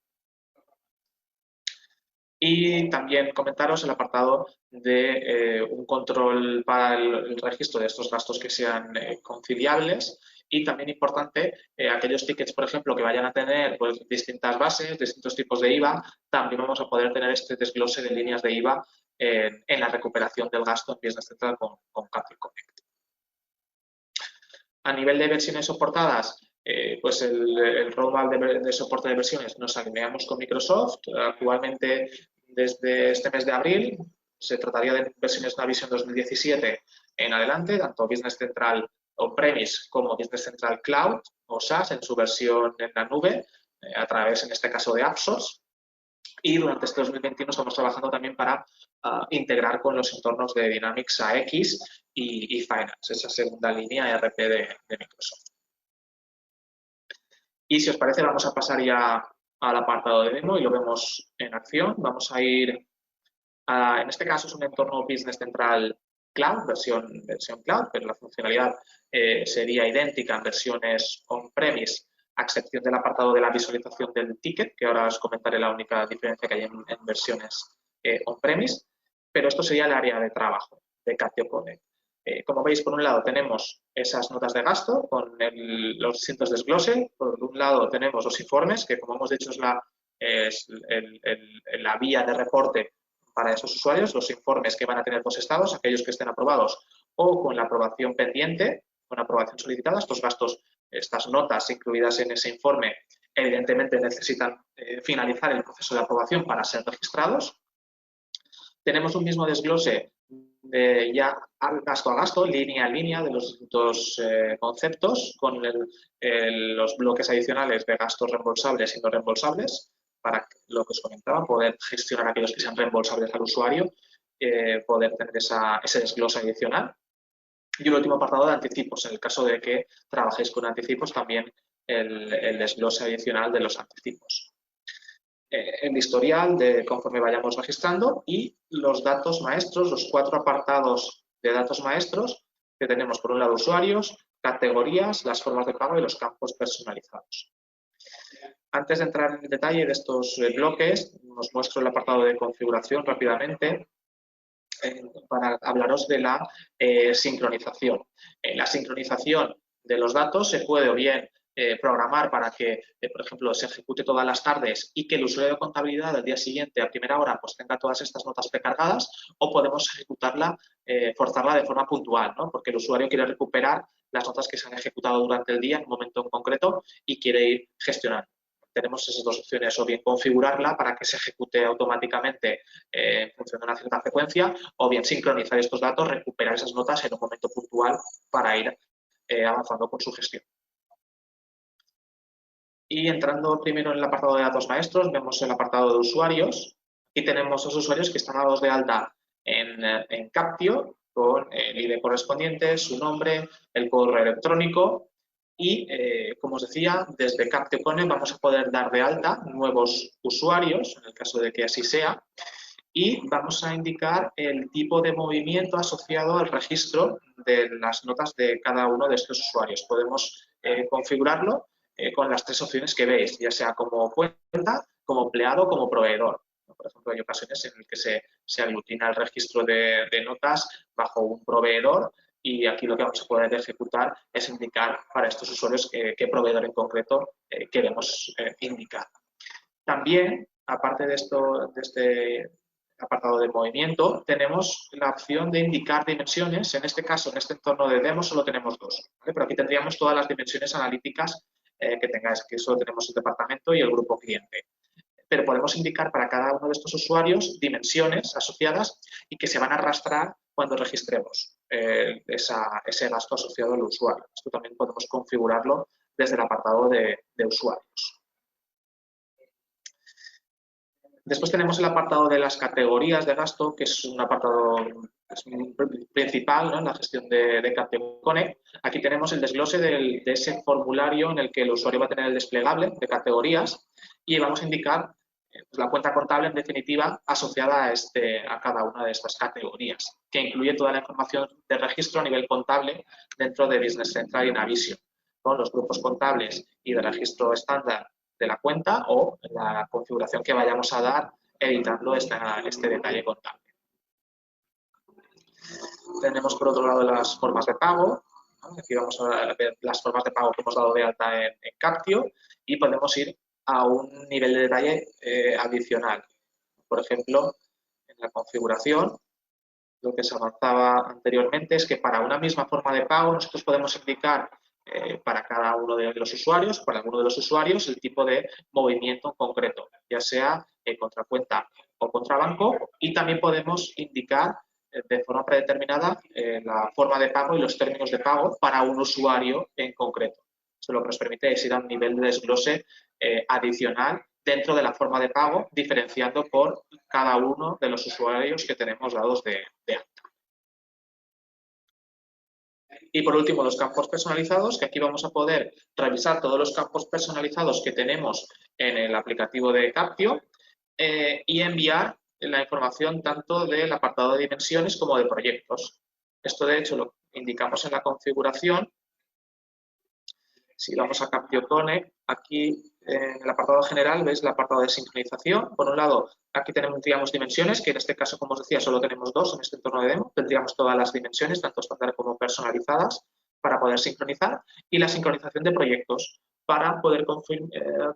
[SPEAKER 2] Y también comentaros el apartado de un control para el registro de estos gastos que sean conciliables y también importante aquellos tickets, por ejemplo, que vayan a tener pues, distintas bases, distintos tipos de IVA, también vamos a poder tener este desglose de líneas de IVA en la recuperación del gasto en Business Central con Captio Connect. A nivel de versiones soportadas, pues el roadmap de soporte de versiones nos alineamos con Microsoft. Actualmente, desde este mes de abril, se trataría de versiones Navision 2017 en adelante, tanto Business Central On-Premise como Business Central Cloud o SaaS en su versión en la nube, a través, en este caso, de AppSource. Y durante este 2021 estamos trabajando también para integrar con los entornos de Dynamics AX y Finance, esa segunda línea ERP de Microsoft. Y si os parece, vamos a pasar ya al apartado de demo y lo vemos en acción. Vamos a ir, en este caso es un entorno Business Central Cloud, versión Cloud, pero la funcionalidad sería idéntica en versiones On-Premise, a excepción del apartado de la visualización del ticket, que ahora os comentaré la única diferencia que hay en versiones On-Premise, pero esto sería el área de trabajo de Captio Connect. Como veis, por un lado tenemos esas notas de gasto con los distintos desgloses. Por un lado tenemos los informes, que como hemos dicho es la vía de reporte para esos usuarios, los informes que van a tener posestados, aquellos que estén aprobados o con la aprobación pendiente, con la aprobación solicitada. Estos gastos, estas notas incluidas en ese informe, evidentemente necesitan finalizar el proceso de aprobación para ser registrados. Tenemos un mismo desglose de ya gasto a gasto, línea a línea de los distintos conceptos, con los bloques adicionales de gastos reembolsables y no reembolsables, para lo que os comentaba, poder gestionar aquellos que sean reembolsables al usuario, poder tener ese desglose adicional. Y un último apartado de anticipos, en el caso de que trabajéis con anticipos, también el desglose adicional de los anticipos. El historial de conforme vayamos registrando y los datos maestros, los 4 apartados de datos maestros que tenemos, por un lado, usuarios, categorías, las formas de pago y los campos personalizados. Antes de entrar en el detalle de estos bloques, os muestro el apartado de configuración rápidamente para hablaros de la sincronización. La sincronización de los datos se puede o bien programar para que, por ejemplo, se ejecute todas las tardes y que el usuario de contabilidad al día siguiente, a primera hora, pues tenga todas estas notas precargadas, o podemos ejecutarla, forzarla de forma puntual, ¿no? Porque el usuario quiere recuperar las notas que se han ejecutado durante el día en un momento en concreto y quiere ir gestionando. Tenemos esas dos opciones, o bien configurarla para que se ejecute automáticamente en función de una cierta frecuencia, o bien sincronizar estos datos, recuperar esas notas en un momento puntual para ir avanzando con su gestión. Y entrando primero en el apartado de datos maestros, vemos el apartado de usuarios. Aquí tenemos los usuarios que están dados de alta en Captio con el ID correspondiente, su nombre, el correo electrónico y, como os decía, desde Captio Connect vamos a poder dar de alta nuevos usuarios, en el caso de que así sea, y vamos a indicar el tipo de movimiento asociado al registro de las notas de cada uno de estos usuarios. Podemos configurarlo con las tres opciones que veis, ya sea como cuenta, como empleado o como proveedor. Por ejemplo, hay ocasiones en las que se aglutina el registro de notas bajo un proveedor y aquí lo que vamos a poder ejecutar es indicar para estos usuarios qué proveedor en concreto queremos indicar. También, aparte de este apartado de movimiento, tenemos la opción de indicar dimensiones. En este caso, en este entorno de demo, solo tenemos dos, ¿vale? Pero aquí tendríamos todas las dimensiones analíticas que tengáis, que solo tenemos el departamento y el grupo cliente. Pero podemos indicar para cada uno de estos usuarios dimensiones asociadas y que se van a arrastrar cuando registremos ese gasto asociado al usuario. Esto también podemos configurarlo desde el apartado de usuarios. Después tenemos el apartado de las categorías de gasto, que es un apartado principal, ¿no?, en la gestión de Captio Connect. Aquí tenemos el desglose de ese formulario en el que el usuario va a tener el desplegable de categorías y vamos a indicar la cuenta contable, en definitiva, asociada a cada una de estas categorías, que incluye toda la información de registro a nivel contable dentro de Business Central y Navisio, con los grupos contables y de registro estándar de la cuenta o la configuración que vayamos a dar editando este detalle contable. Tenemos por otro lado las formas de pago, ¿no? Aquí vamos a ver las formas de pago que hemos dado de alta en Captio y podemos ir a un nivel de detalle adicional. Por ejemplo, en la configuración, lo que se avanzaba anteriormente es que para una misma forma de pago nosotros podemos indicar para cada uno de los usuarios, para alguno de los usuarios, el tipo de movimiento en concreto, ya sea contra cuenta o contra banco, y también podemos indicar de forma predeterminada la forma de pago y los términos de pago para un usuario en concreto. Esto lo que nos permite es ir a un nivel de desglose adicional dentro de la forma de pago, diferenciando por cada uno de los usuarios que tenemos dados de alta. Y por último, los campos personalizados, que aquí vamos a poder revisar todos los campos personalizados que tenemos en el aplicativo de Captio y enviar la información tanto del apartado de dimensiones como de proyectos. Esto, de hecho, lo indicamos en la configuración. Si vamos a Captio Connect, aquí en el apartado general veis el apartado de sincronización. Por un lado, aquí tendríamos dimensiones, que en este caso, como os decía, solo tenemos dos en este entorno de demo. Tendríamos todas las dimensiones, tanto estándar como personalizadas, para poder sincronizar. Y la sincronización de proyectos, para poder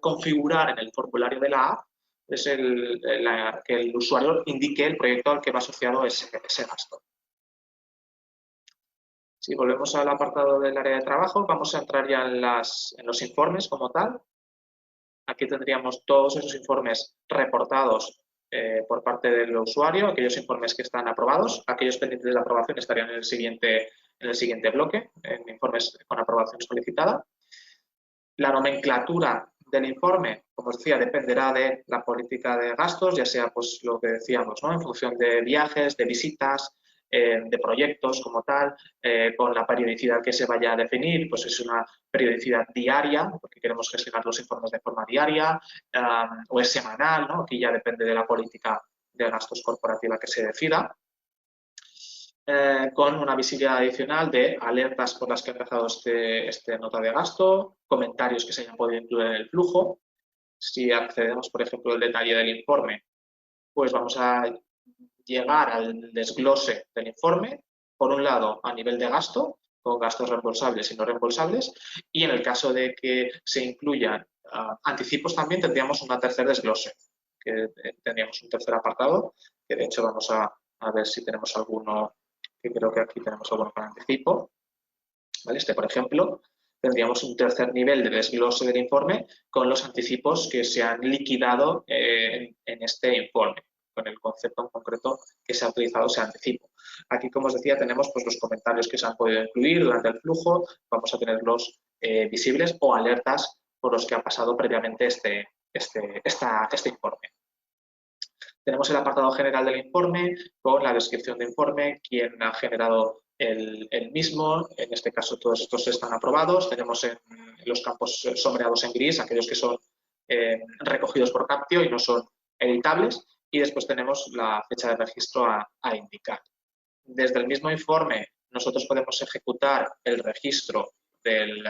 [SPEAKER 2] configurar en el formulario de la app es que el usuario indique el proyecto al que va asociado ese gasto. Si volvemos al apartado del área de trabajo, vamos a entrar ya en los informes como tal. Aquí tendríamos todos esos informes reportados por parte del usuario, aquellos informes que están aprobados, aquellos pendientes de aprobación estarían en el siguiente bloque, en informes con aprobación solicitada. La nomenclatura del informe, como os decía, dependerá de la política de gastos, ya sea pues lo que decíamos, ¿no?, en función de viajes, de visitas, de proyectos como tal, con la periodicidad que se vaya a definir, pues es una periodicidad diaria, porque queremos gestionar los informes de forma diaria, o es semanal, ¿no? Aquí ya depende de la política de gastos corporativa que se decida. Con una visibilidad adicional de alertas por las que ha empezado este nota de gasto, comentarios que se hayan podido incluir en el flujo. Si accedemos, por ejemplo, al detalle del informe, pues vamos a llegar al desglose del informe, por un lado a nivel de gasto, con gastos reembolsables y no reembolsables, y en el caso de que se incluyan anticipos también tendríamos un tercer desglose, que tendríamos un tercer apartado, que de hecho vamos a ver si tenemos alguno, que creo que aquí tenemos alguno para anticipo. ¿Vale? Por ejemplo, tendríamos un tercer nivel de desglose del informe con los anticipos que se han liquidado en este informe, con el concepto en concreto que se ha utilizado, ese anticipo. Aquí, como os decía, tenemos pues, los comentarios que se han podido incluir durante el flujo, vamos a tenerlos visibles o alertas por los que ha pasado previamente este informe. Tenemos el apartado general del informe con la descripción de informe, quién ha generado el mismo, en este caso todos estos están aprobados. Tenemos en los campos sombreados en gris aquellos que son recogidos por Captio y no son editables, y después tenemos la fecha de registro a indicar. Desde el mismo informe nosotros podemos ejecutar el registro del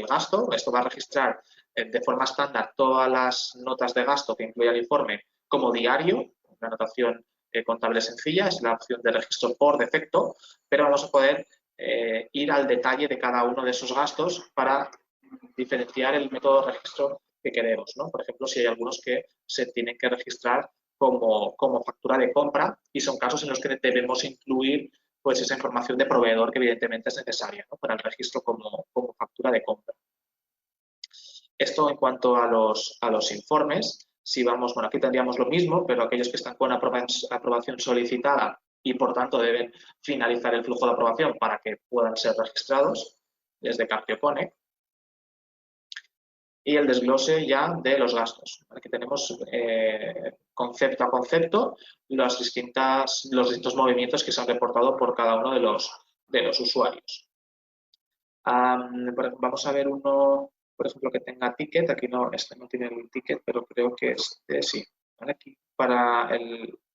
[SPEAKER 2] gasto. Esto va a registrar de forma estándar todas las notas de gasto que incluye el informe como diario, una anotación contable sencilla, es la opción de registro por defecto, pero vamos a poder ir al detalle de cada uno de esos gastos para diferenciar el método de registro que queremos, ¿no? Por ejemplo, si hay algunos que se tienen que registrar como factura de compra y son casos en los que debemos incluir pues esa información de proveedor que evidentemente es necesaria, ¿no? Para el registro como factura de compra. Esto en cuanto a los informes. Si vamos, bueno, aquí tendríamos lo mismo, pero aquellos que están con aprobación solicitada y por tanto deben finalizar el flujo de aprobación para que puedan ser registrados desde Captio Connect. Y el desglose ya de los gastos. Aquí tenemos concepto a concepto los distintos movimientos que se han reportado por cada uno de los usuarios. Vamos a ver uno, por ejemplo, que tenga ticket. Aquí no, este no tiene el ticket, pero creo que este sí. ¿Vale? Aquí para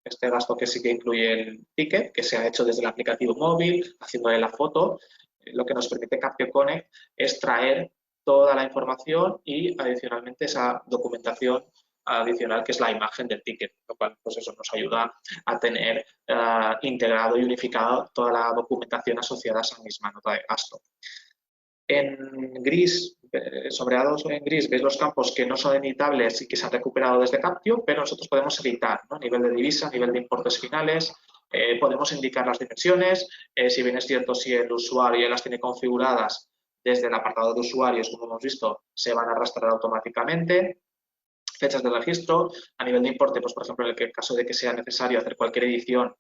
[SPEAKER 2] este gasto que sí que incluye el ticket, que se ha hecho desde el aplicativo móvil, haciéndole la foto, lo que nos permite Captio Connect es traer toda la información y adicionalmente esa documentación adicional que es la imagen del ticket, lo cual pues eso nos ayuda a tener integrado y unificado toda la documentación asociada a esa misma nota de gasto. En gris, sombreados en gris, veis los campos que no son editables y que se han recuperado desde Captio, pero nosotros podemos editar, ¿no? A nivel de divisa, a nivel de importes finales, podemos indicar las dimensiones, si bien es cierto, si el usuario ya las tiene configuradas desde el apartado de usuarios, como hemos visto, se van a arrastrar automáticamente. Fechas de registro, a nivel de importe, pues por ejemplo, en el caso de que sea necesario hacer cualquier edición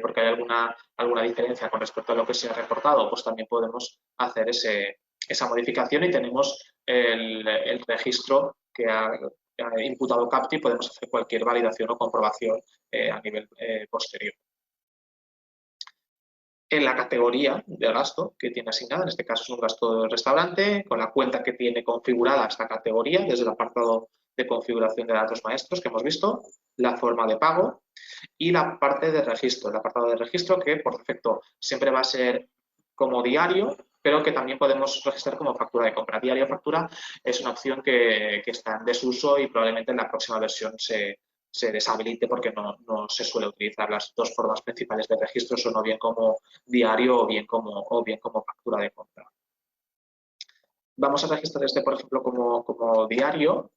[SPEAKER 2] porque hay alguna diferencia con respecto a lo que se ha reportado, pues también podemos hacer esa modificación y tenemos el registro que ha imputado Captio y podemos hacer cualquier validación o comprobación a nivel posterior. En la categoría de gasto que tiene asignada, en este caso es un gasto de restaurante, con la cuenta que tiene configurada esta categoría desde el apartado de configuración de datos maestros que hemos visto, la forma de pago y la parte de registro, el apartado de registro que por defecto siempre va a ser como diario, pero que también podemos registrar como factura de compra. Diario factura es una opción que está en desuso y probablemente en la próxima versión se deshabilite porque no se suele utilizar. Las dos formas principales de registro son o bien como diario o bien como factura de compra. Vamos a registrar este, por ejemplo, como diario.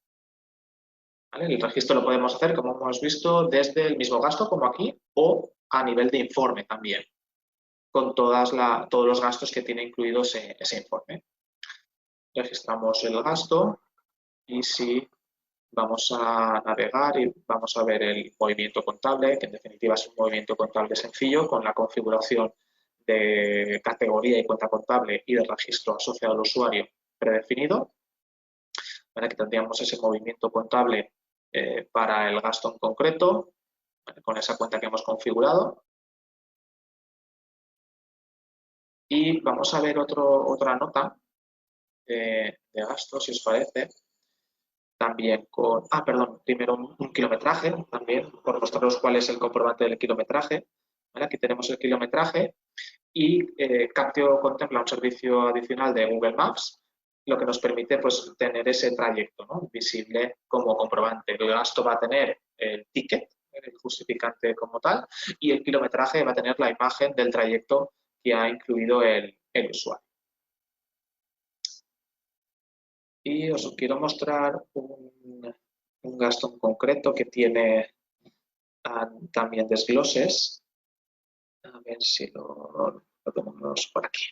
[SPEAKER 2] ¿Vale? El registro lo podemos hacer, como hemos visto, desde el mismo gasto, como aquí, o a nivel de informe también, con todos los gastos que tiene incluido ese informe. Registramos el gasto y si vamos a navegar y vamos a ver el movimiento contable, que en definitiva es un movimiento contable sencillo con la configuración de categoría y cuenta contable y de registro asociado al usuario predefinido. Aquí tendríamos ese movimiento contable para el gasto en concreto, con esa cuenta que hemos configurado. Y vamos a ver otra nota de gasto, si os parece. También con, primero un kilometraje, también, por mostraros cuál es el comprobante del kilometraje. ¿Vale? Aquí tenemos el kilometraje y Captio contempla un servicio adicional de Google Maps, lo que nos permite pues, tener ese trayecto, ¿no? Visible como comprobante. El gasto va a tener el ticket, el justificante como tal, y el kilometraje va a tener la imagen del trayecto que ha incluido el usuario. Y os quiero mostrar un gasto en concreto que tiene también desgloses. A ver si lo tenemos por aquí.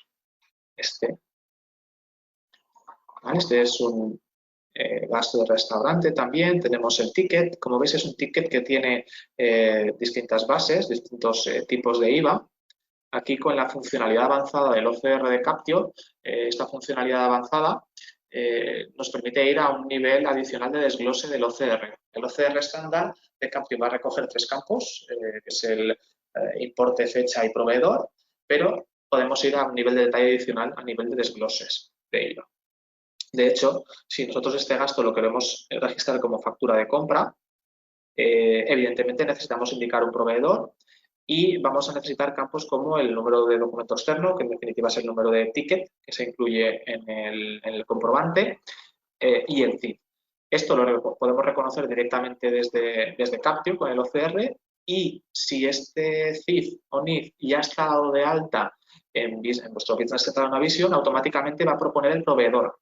[SPEAKER 2] ¿Vale? Este es un gasto de restaurante también. Tenemos el ticket. Como veis, es un ticket que tiene distintas bases, distintos tipos de IVA. Aquí con la funcionalidad avanzada del OCR de Captio, esta funcionalidad avanzada nos permite ir a un nivel adicional de desglose del OCR. El OCR estándar de Captio va a recoger 3 campos, que es el importe, fecha y proveedor, pero podemos ir a un nivel de detalle adicional a nivel de desgloses de IVA. De hecho, si nosotros este gasto lo queremos registrar como factura de compra, evidentemente necesitamos indicar un proveedor y vamos a necesitar campos como el número de documento externo, que en definitiva es el número de ticket que se incluye en el comprobante, y el CIF. Esto lo podemos reconocer directamente desde Captio con el OCR, y si este CIF o NIF ya está dado de alta en vuestro Business Central Navision, automáticamente va a proponer el proveedor.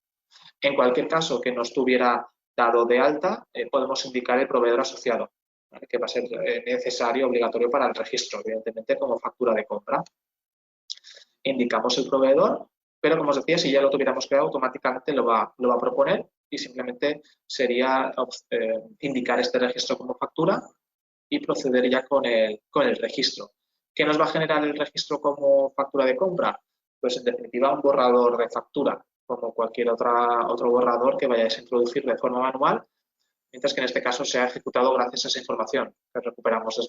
[SPEAKER 2] En cualquier caso que no estuviera dado de alta, podemos indicar el proveedor asociado, ¿vale? Que va a ser necesario, obligatorio para el registro, evidentemente como factura de compra. Indicamos el proveedor, pero como os decía, si ya lo tuviéramos creado, automáticamente lo va a proponer y simplemente sería indicar este registro como factura y proceder ya con el registro. ¿Qué nos va a generar el registro como factura de compra? Pues en definitiva un borrador de factura, como cualquier otro borrador que vayáis a introducir de forma manual, mientras que en este caso se ha ejecutado gracias a esa información que recuperamos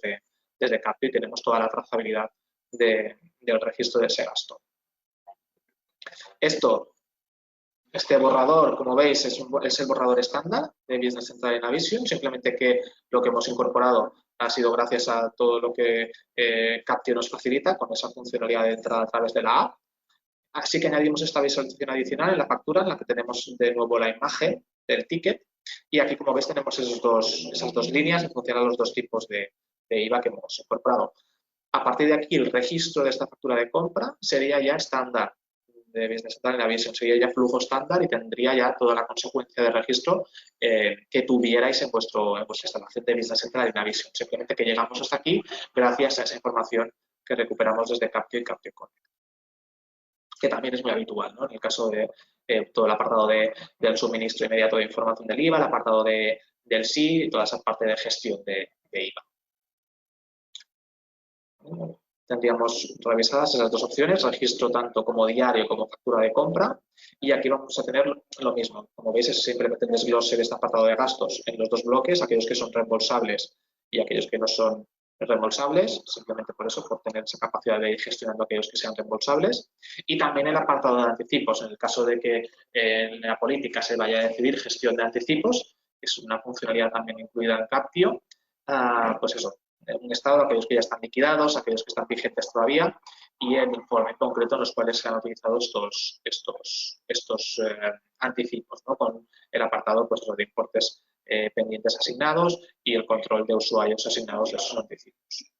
[SPEAKER 2] desde Captio y tenemos toda la trazabilidad del registro de ese gasto. Este borrador, como veis, es el borrador estándar de Business Central Navision, simplemente que lo que hemos incorporado ha sido gracias a todo lo que Captio nos facilita con esa funcionalidad de entrada a través de la app. Así que añadimos esta visualización adicional en la factura, en la que tenemos de nuevo la imagen del ticket, y aquí, como veis, tenemos esas dos líneas en función a los dos tipos de IVA que hemos incorporado. A partir de aquí, el registro de esta factura de compra sería ya estándar de Business Central Navision, sería ya flujo estándar y tendría ya toda la consecuencia de registro que tuvierais en vuestra instalación de Business Central Navision. Simplemente que llegamos hasta aquí gracias a esa información que recuperamos desde Captio y Captio Connect, que también es muy habitual, ¿no? En el caso de todo el apartado del suministro inmediato de información del IVA, el apartado del SI y toda esa parte de gestión de IVA. Tendríamos revisadas esas dos opciones, registro tanto como diario como factura de compra, y aquí vamos a tener lo mismo. Como veis, es simplemente el desglose de este apartado de gastos en los dos bloques, aquellos que son reembolsables y aquellos que no son reembolsables, simplemente por eso, por tener esa capacidad de ir gestionando aquellos que sean reembolsables. Y también el apartado de anticipos, en el caso de que en la política se vaya a decidir gestión de anticipos, que es una funcionalidad también incluida en Captio, pues eso, un estado, aquellos que ya están liquidados, aquellos que están vigentes todavía, y el informe en concreto en los cuales se han utilizado estos anticipos, ¿no? Con el apartado pues, de importes pendientes asignados y el control de usuarios asignados de esos anticipos.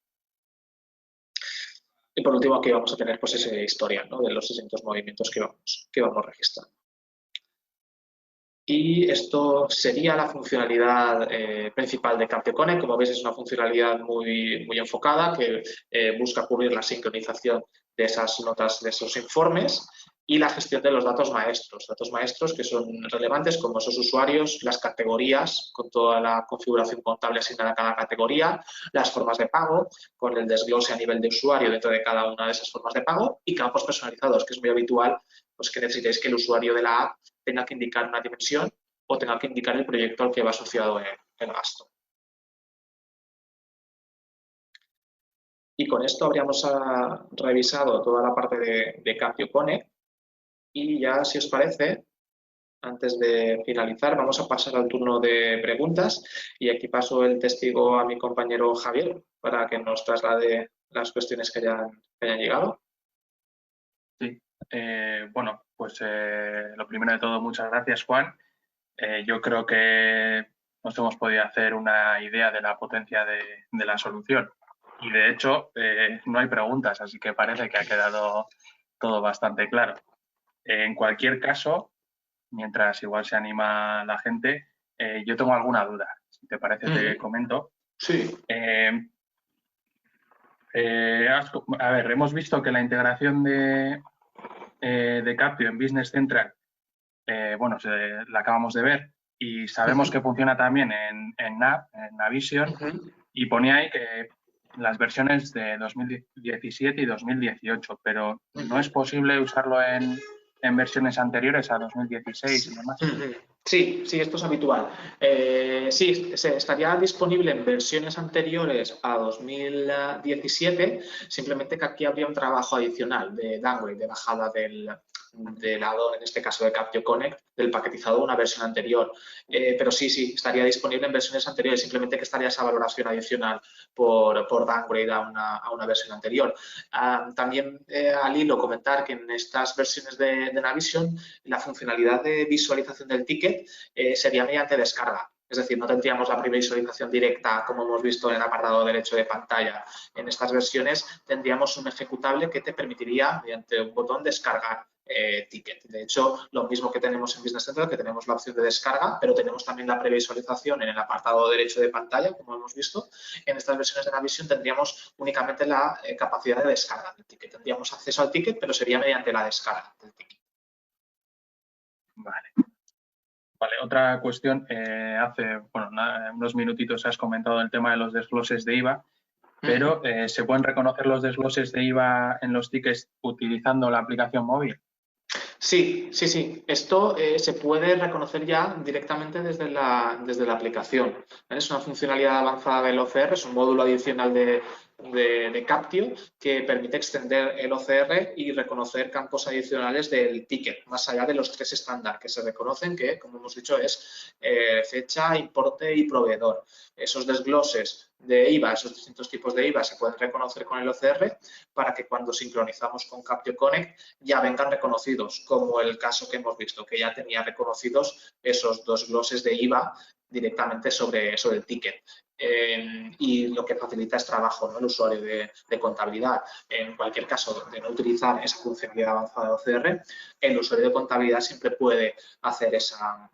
[SPEAKER 2] Y por último aquí vamos a tener pues esa historia, ¿no? De los distintos movimientos que vamos registrando. Y esto sería la funcionalidad principal de Captio Connect. Como veis, es una funcionalidad muy enfocada que busca cubrir la sincronización de esas notas, de esos informes, y la gestión de los datos maestros que son relevantes como esos usuarios, las categorías con toda la configuración contable asignada a cada categoría, las formas de pago con el desglose a nivel de usuario dentro de cada una de esas formas de pago, y campos personalizados, que es muy habitual pues que necesitéis que el usuario de la app tenga que indicar una dimensión o tenga que indicar el proyecto al que va asociado el gasto. Y con esto habríamos revisado toda la parte de Captio Connect, y ya, si os parece, antes de finalizar, vamos a pasar al turno de preguntas, y aquí paso el testigo a mi compañero Javier para que nos traslade las cuestiones que hayan llegado.
[SPEAKER 1] Sí, bueno, pues lo primero de todo, muchas gracias, Juan. Yo creo que nos hemos podido hacer una idea de la potencia de la solución. Y de hecho, no hay preguntas, así que parece que ha quedado todo bastante claro. En cualquier caso, mientras igual se anima la gente, yo tengo alguna duda. Si te parece, te comento.
[SPEAKER 2] Sí.
[SPEAKER 1] A ver, hemos visto que la integración de Captio en Business Central, bueno, la acabamos de ver y sabemos que funciona también en Navision, y ponía ahí que las versiones de 2017 y 2018, pero ¿no es posible usarlo en versiones anteriores a 2016 y demás?
[SPEAKER 2] Sí, esto es habitual. Sí, estaría disponible en versiones anteriores a 2017, simplemente que aquí habría un trabajo adicional de downgrade, de bajada lado, en este caso de Captio Connect, del paquetizado de una versión anterior. Pero sí, estaría disponible en versiones anteriores, simplemente que estaría esa valoración adicional por downgrade a una versión anterior. También al hilo comentar que en estas versiones de Navision la funcionalidad de visualización del ticket sería mediante descarga. Es decir, no tendríamos la previsualización directa como hemos visto en el apartado derecho de pantalla. En estas versiones tendríamos un ejecutable que te permitiría, mediante un botón, descargar ticket. De hecho, lo mismo que tenemos en Business Central, que tenemos la opción de descarga, pero tenemos también la previsualización en el apartado derecho de pantalla, como hemos visto. En estas versiones de Navision tendríamos únicamente la capacidad de descarga del ticket. Tendríamos acceso al ticket, pero sería mediante la descarga del ticket.
[SPEAKER 1] Vale, otra cuestión. Hace unos minutitos has comentado el tema de los desgloses de IVA, pero ¿se pueden reconocer los desgloses de IVA en los tickets utilizando la aplicación móvil?
[SPEAKER 2] Sí. Esto se puede reconocer ya directamente desde la aplicación. Es una funcionalidad avanzada del OCR, es un módulo adicional de Captio que permite extender el OCR y reconocer campos adicionales del ticket, más allá de los 3 estándar que se reconocen, que, como hemos dicho, es fecha, importe y proveedor. Esos desgloses de IVA, esos distintos tipos de IVA se pueden reconocer con el OCR para que cuando sincronizamos con Captio Connect ya vengan reconocidos, como el caso que hemos visto, que ya tenía reconocidos esos 2 gloses de IVA directamente sobre el ticket. Y lo que facilita es trabajo, ¿no? El usuario de contabilidad. En cualquier caso, de no utilizar esa funcionalidad avanzada de OCR, el usuario de contabilidad siempre puede hacer esa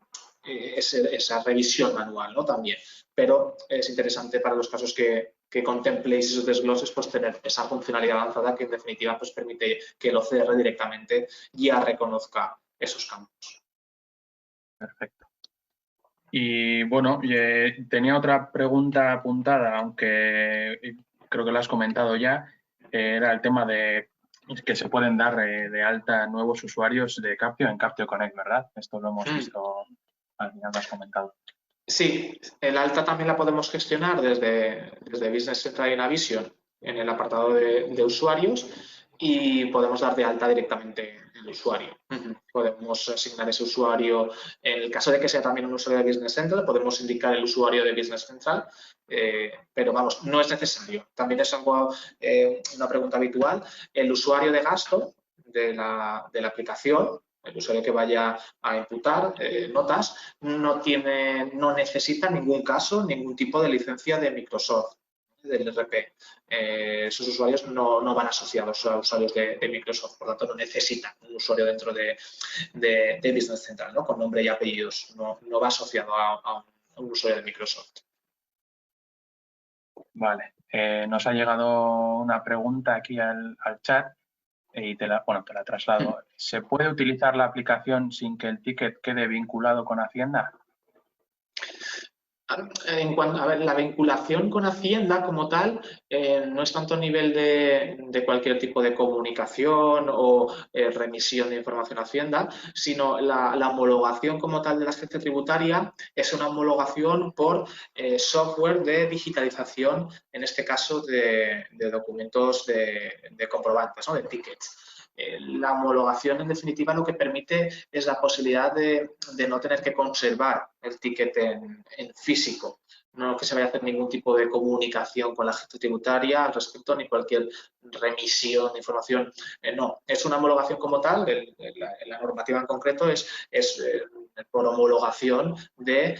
[SPEAKER 2] revisión manual, ¿no? También. Pero es interesante para los casos que contempléis esos desgloses, pues tener esa funcionalidad avanzada que en definitiva pues permite que el OCR directamente ya reconozca esos campos.
[SPEAKER 1] Perfecto. Y bueno, tenía otra pregunta apuntada, aunque creo que lo has comentado ya, era el tema de que se pueden dar de alta nuevos usuarios de Captio en Captio Connect, ¿verdad? Esto lo hemos visto, al final lo has comentado.
[SPEAKER 2] Sí, el alta también la podemos gestionar desde Business Central y Navision en el apartado de usuarios y podemos dar de alta directamente el usuario. Podemos asignar ese usuario, en el caso de que sea también un usuario de Business Central, podemos indicar el usuario de Business Central, pero vamos, no es necesario. También es algo, una pregunta habitual. El usuario de gasto de la aplicación, el usuario que vaya a imputar notas, no necesita en ningún caso ningún tipo de licencia de Microsoft, del RP. Sus usuarios no van asociados a usuarios de Microsoft, por lo tanto no necesitan un usuario dentro de Business Central, ¿no? Con nombre y apellidos, no va asociado a un usuario de Microsoft.
[SPEAKER 1] Vale, nos ha llegado una pregunta aquí al chat y te la traslado. ¿Se puede utilizar la aplicación sin que el ticket quede vinculado con Hacienda?
[SPEAKER 2] En cuanto a ver, la vinculación con Hacienda como tal no es tanto a nivel de cualquier tipo de comunicación o remisión de información a Hacienda, sino la homologación como tal de la agencia tributaria es una homologación por software de digitalización, en este caso de documentos de comprobantes, ¿no? De tickets. La homologación, en definitiva, lo que permite es la posibilidad de no tener que conservar el ticket en físico. No que se vaya a hacer ningún tipo de comunicación con la agencia tributaria al respecto, ni cualquier remisión de información. No, es una homologación como tal. La normativa en concreto es por homologación de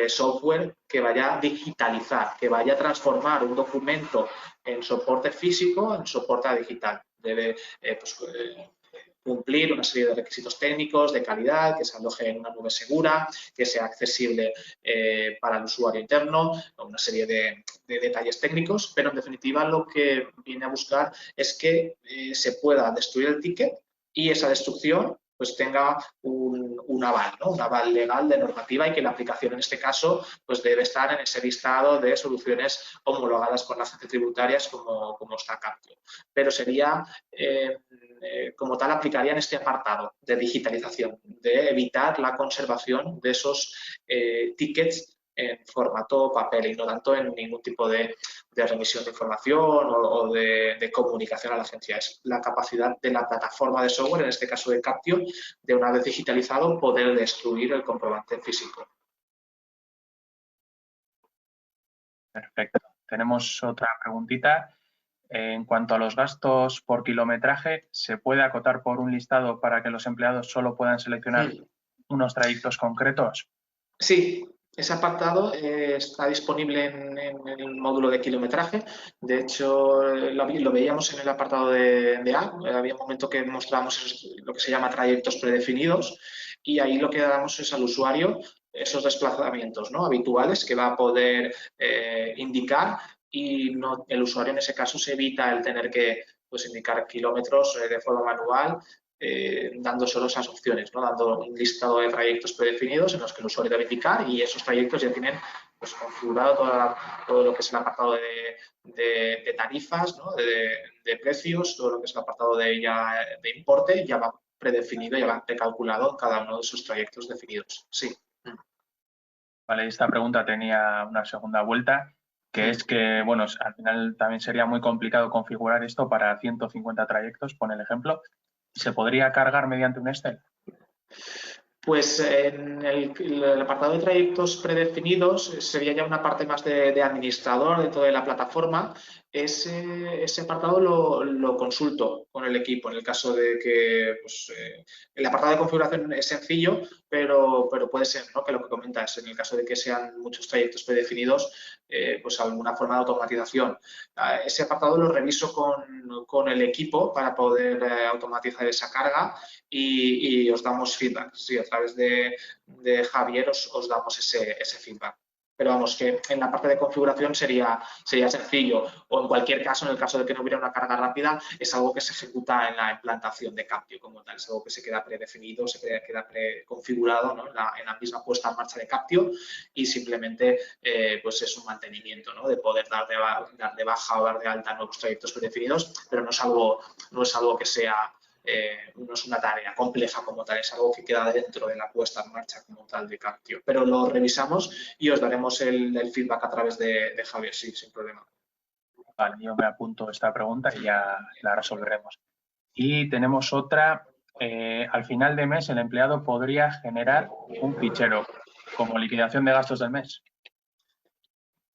[SPEAKER 2] software que vaya a digitalizar, que vaya a transformar un documento en soporte físico en soporte digital. Debe cumplir una serie de requisitos técnicos, de calidad, que se aloje en una nube segura, que sea accesible para el usuario interno, una serie de detalles técnicos, pero en definitiva lo que viene a buscar es que se pueda destruir el ticket y esa destrucción pues tenga un aval, ¿no? Un aval legal de normativa y que la aplicación en este caso pues debe estar en ese listado de soluciones homologadas por la agencia tributarias como está Captio. Pero sería, como tal, aplicaría en este apartado de digitalización, de evitar la conservación de esos tickets formato papel y no tanto en ningún tipo de remisión de información o de comunicación a la agencia. Es la capacidad de la plataforma de software, en este caso de Captio, de una vez digitalizado poder destruir el comprobante físico.
[SPEAKER 1] Perfecto. Tenemos otra preguntita. En cuanto a los gastos por kilometraje, ¿se puede acotar por un listado para que los empleados solo puedan seleccionar unos trayectos concretos?
[SPEAKER 2] Sí, ese apartado está disponible en el módulo de kilometraje. De hecho, lo veíamos en el apartado de app. Había un momento que mostrábamos lo que se llama trayectos predefinidos y ahí lo que damos es al usuario esos desplazamientos, ¿no?, habituales que va a poder indicar, y el usuario en ese caso se evita el tener que, pues, indicar kilómetros de forma manual, dando solo esas opciones, ¿no?, dando un listado de trayectos predefinidos en los que el usuario debe indicar, y esos trayectos ya tienen, pues, configurado todo lo que es el apartado de tarifas, ¿no?, de precios, todo lo que es el apartado de importe, ya va predefinido, ya va precalculado en cada uno de esos trayectos definidos. Sí.
[SPEAKER 1] Vale, esta pregunta tenía una segunda vuelta, que es que, bueno, al final también sería muy complicado configurar esto para 150 trayectos, pon el ejemplo. ¿Se podría cargar mediante un Excel?
[SPEAKER 2] Pues en el apartado de trayectos predefinidos sería ya una parte más de administrador dentro de la plataforma. Ese apartado lo consulto con el equipo en el caso de que, pues, el apartado de configuración es sencillo, pero puede ser, ¿no?, que lo que comentas, en el caso de que sean muchos trayectos predefinidos, pues alguna forma de automatización. Ese apartado lo reviso con el equipo para poder automatizar esa carga y os damos feedback. Sí, a través de Javier os damos ese feedback. Pero vamos, que en la parte de configuración sería sencillo, o en cualquier caso, en el caso de que no hubiera una carga rápida, es algo que se ejecuta en la implantación de Captio como tal, es algo que se queda predefinido, se queda preconfigurado, ¿no?, en la misma puesta en marcha de Captio, y simplemente pues es un mantenimiento, ¿no?, de poder dar de baja o dar de alta nuevos trayectos predefinidos, pero no es algo que sea... no es una tarea compleja como tal, es algo que queda dentro de la puesta en marcha como tal de Captio. Pero lo revisamos y os daremos el feedback a través de Javier, sí, sin problema.
[SPEAKER 1] Vale, yo me apunto esta pregunta y ya la resolveremos. Y tenemos otra. Al final de mes, el empleado podría generar un fichero como liquidación de gastos del mes.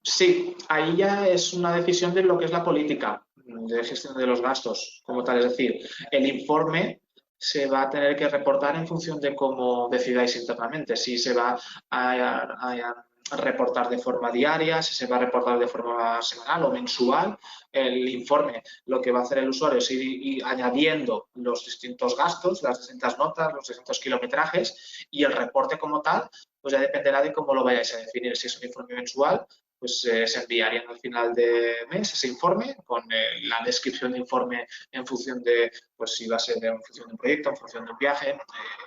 [SPEAKER 2] Sí, ahí ya es una decisión de lo que es la política de gestión de los gastos como tal. Es decir, el informe se va a tener que reportar en función de cómo decidáis internamente. Si se va a reportar de forma diaria, si se va a reportar de forma semanal o mensual. El informe, lo que va a hacer el usuario es ir añadiendo los distintos gastos, las distintas notas, los distintos kilometrajes, y el reporte como tal, pues ya dependerá de cómo lo vayáis a definir. Si es un informe mensual, pues se enviarían al final de mes ese informe con la descripción de informe en función de, pues si va a ser en función de un proyecto, en función de un viaje.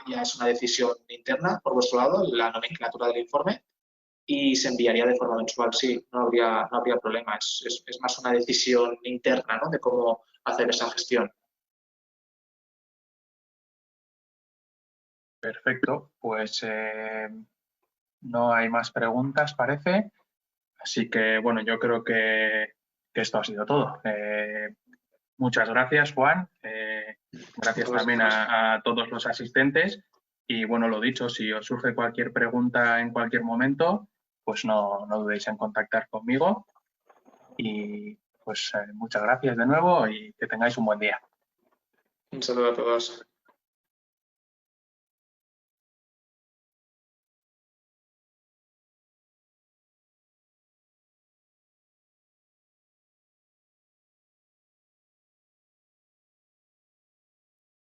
[SPEAKER 2] Ya es una decisión interna por vuestro lado, la nomenclatura del informe, y se enviaría de forma mensual. Sí, no habría problema. Es más una decisión interna, ¿no?, de cómo hacer esa gestión.
[SPEAKER 1] Perfecto, pues no hay más preguntas, parece. Así que, bueno, yo creo que esto ha sido todo. Muchas gracias, Juan. Gracias también a todos los asistentes. Y, bueno, lo dicho, si os surge cualquier pregunta en cualquier momento, pues no dudéis en contactar conmigo. Y, pues, muchas gracias de nuevo y que tengáis un buen día.
[SPEAKER 2] Un saludo a todos.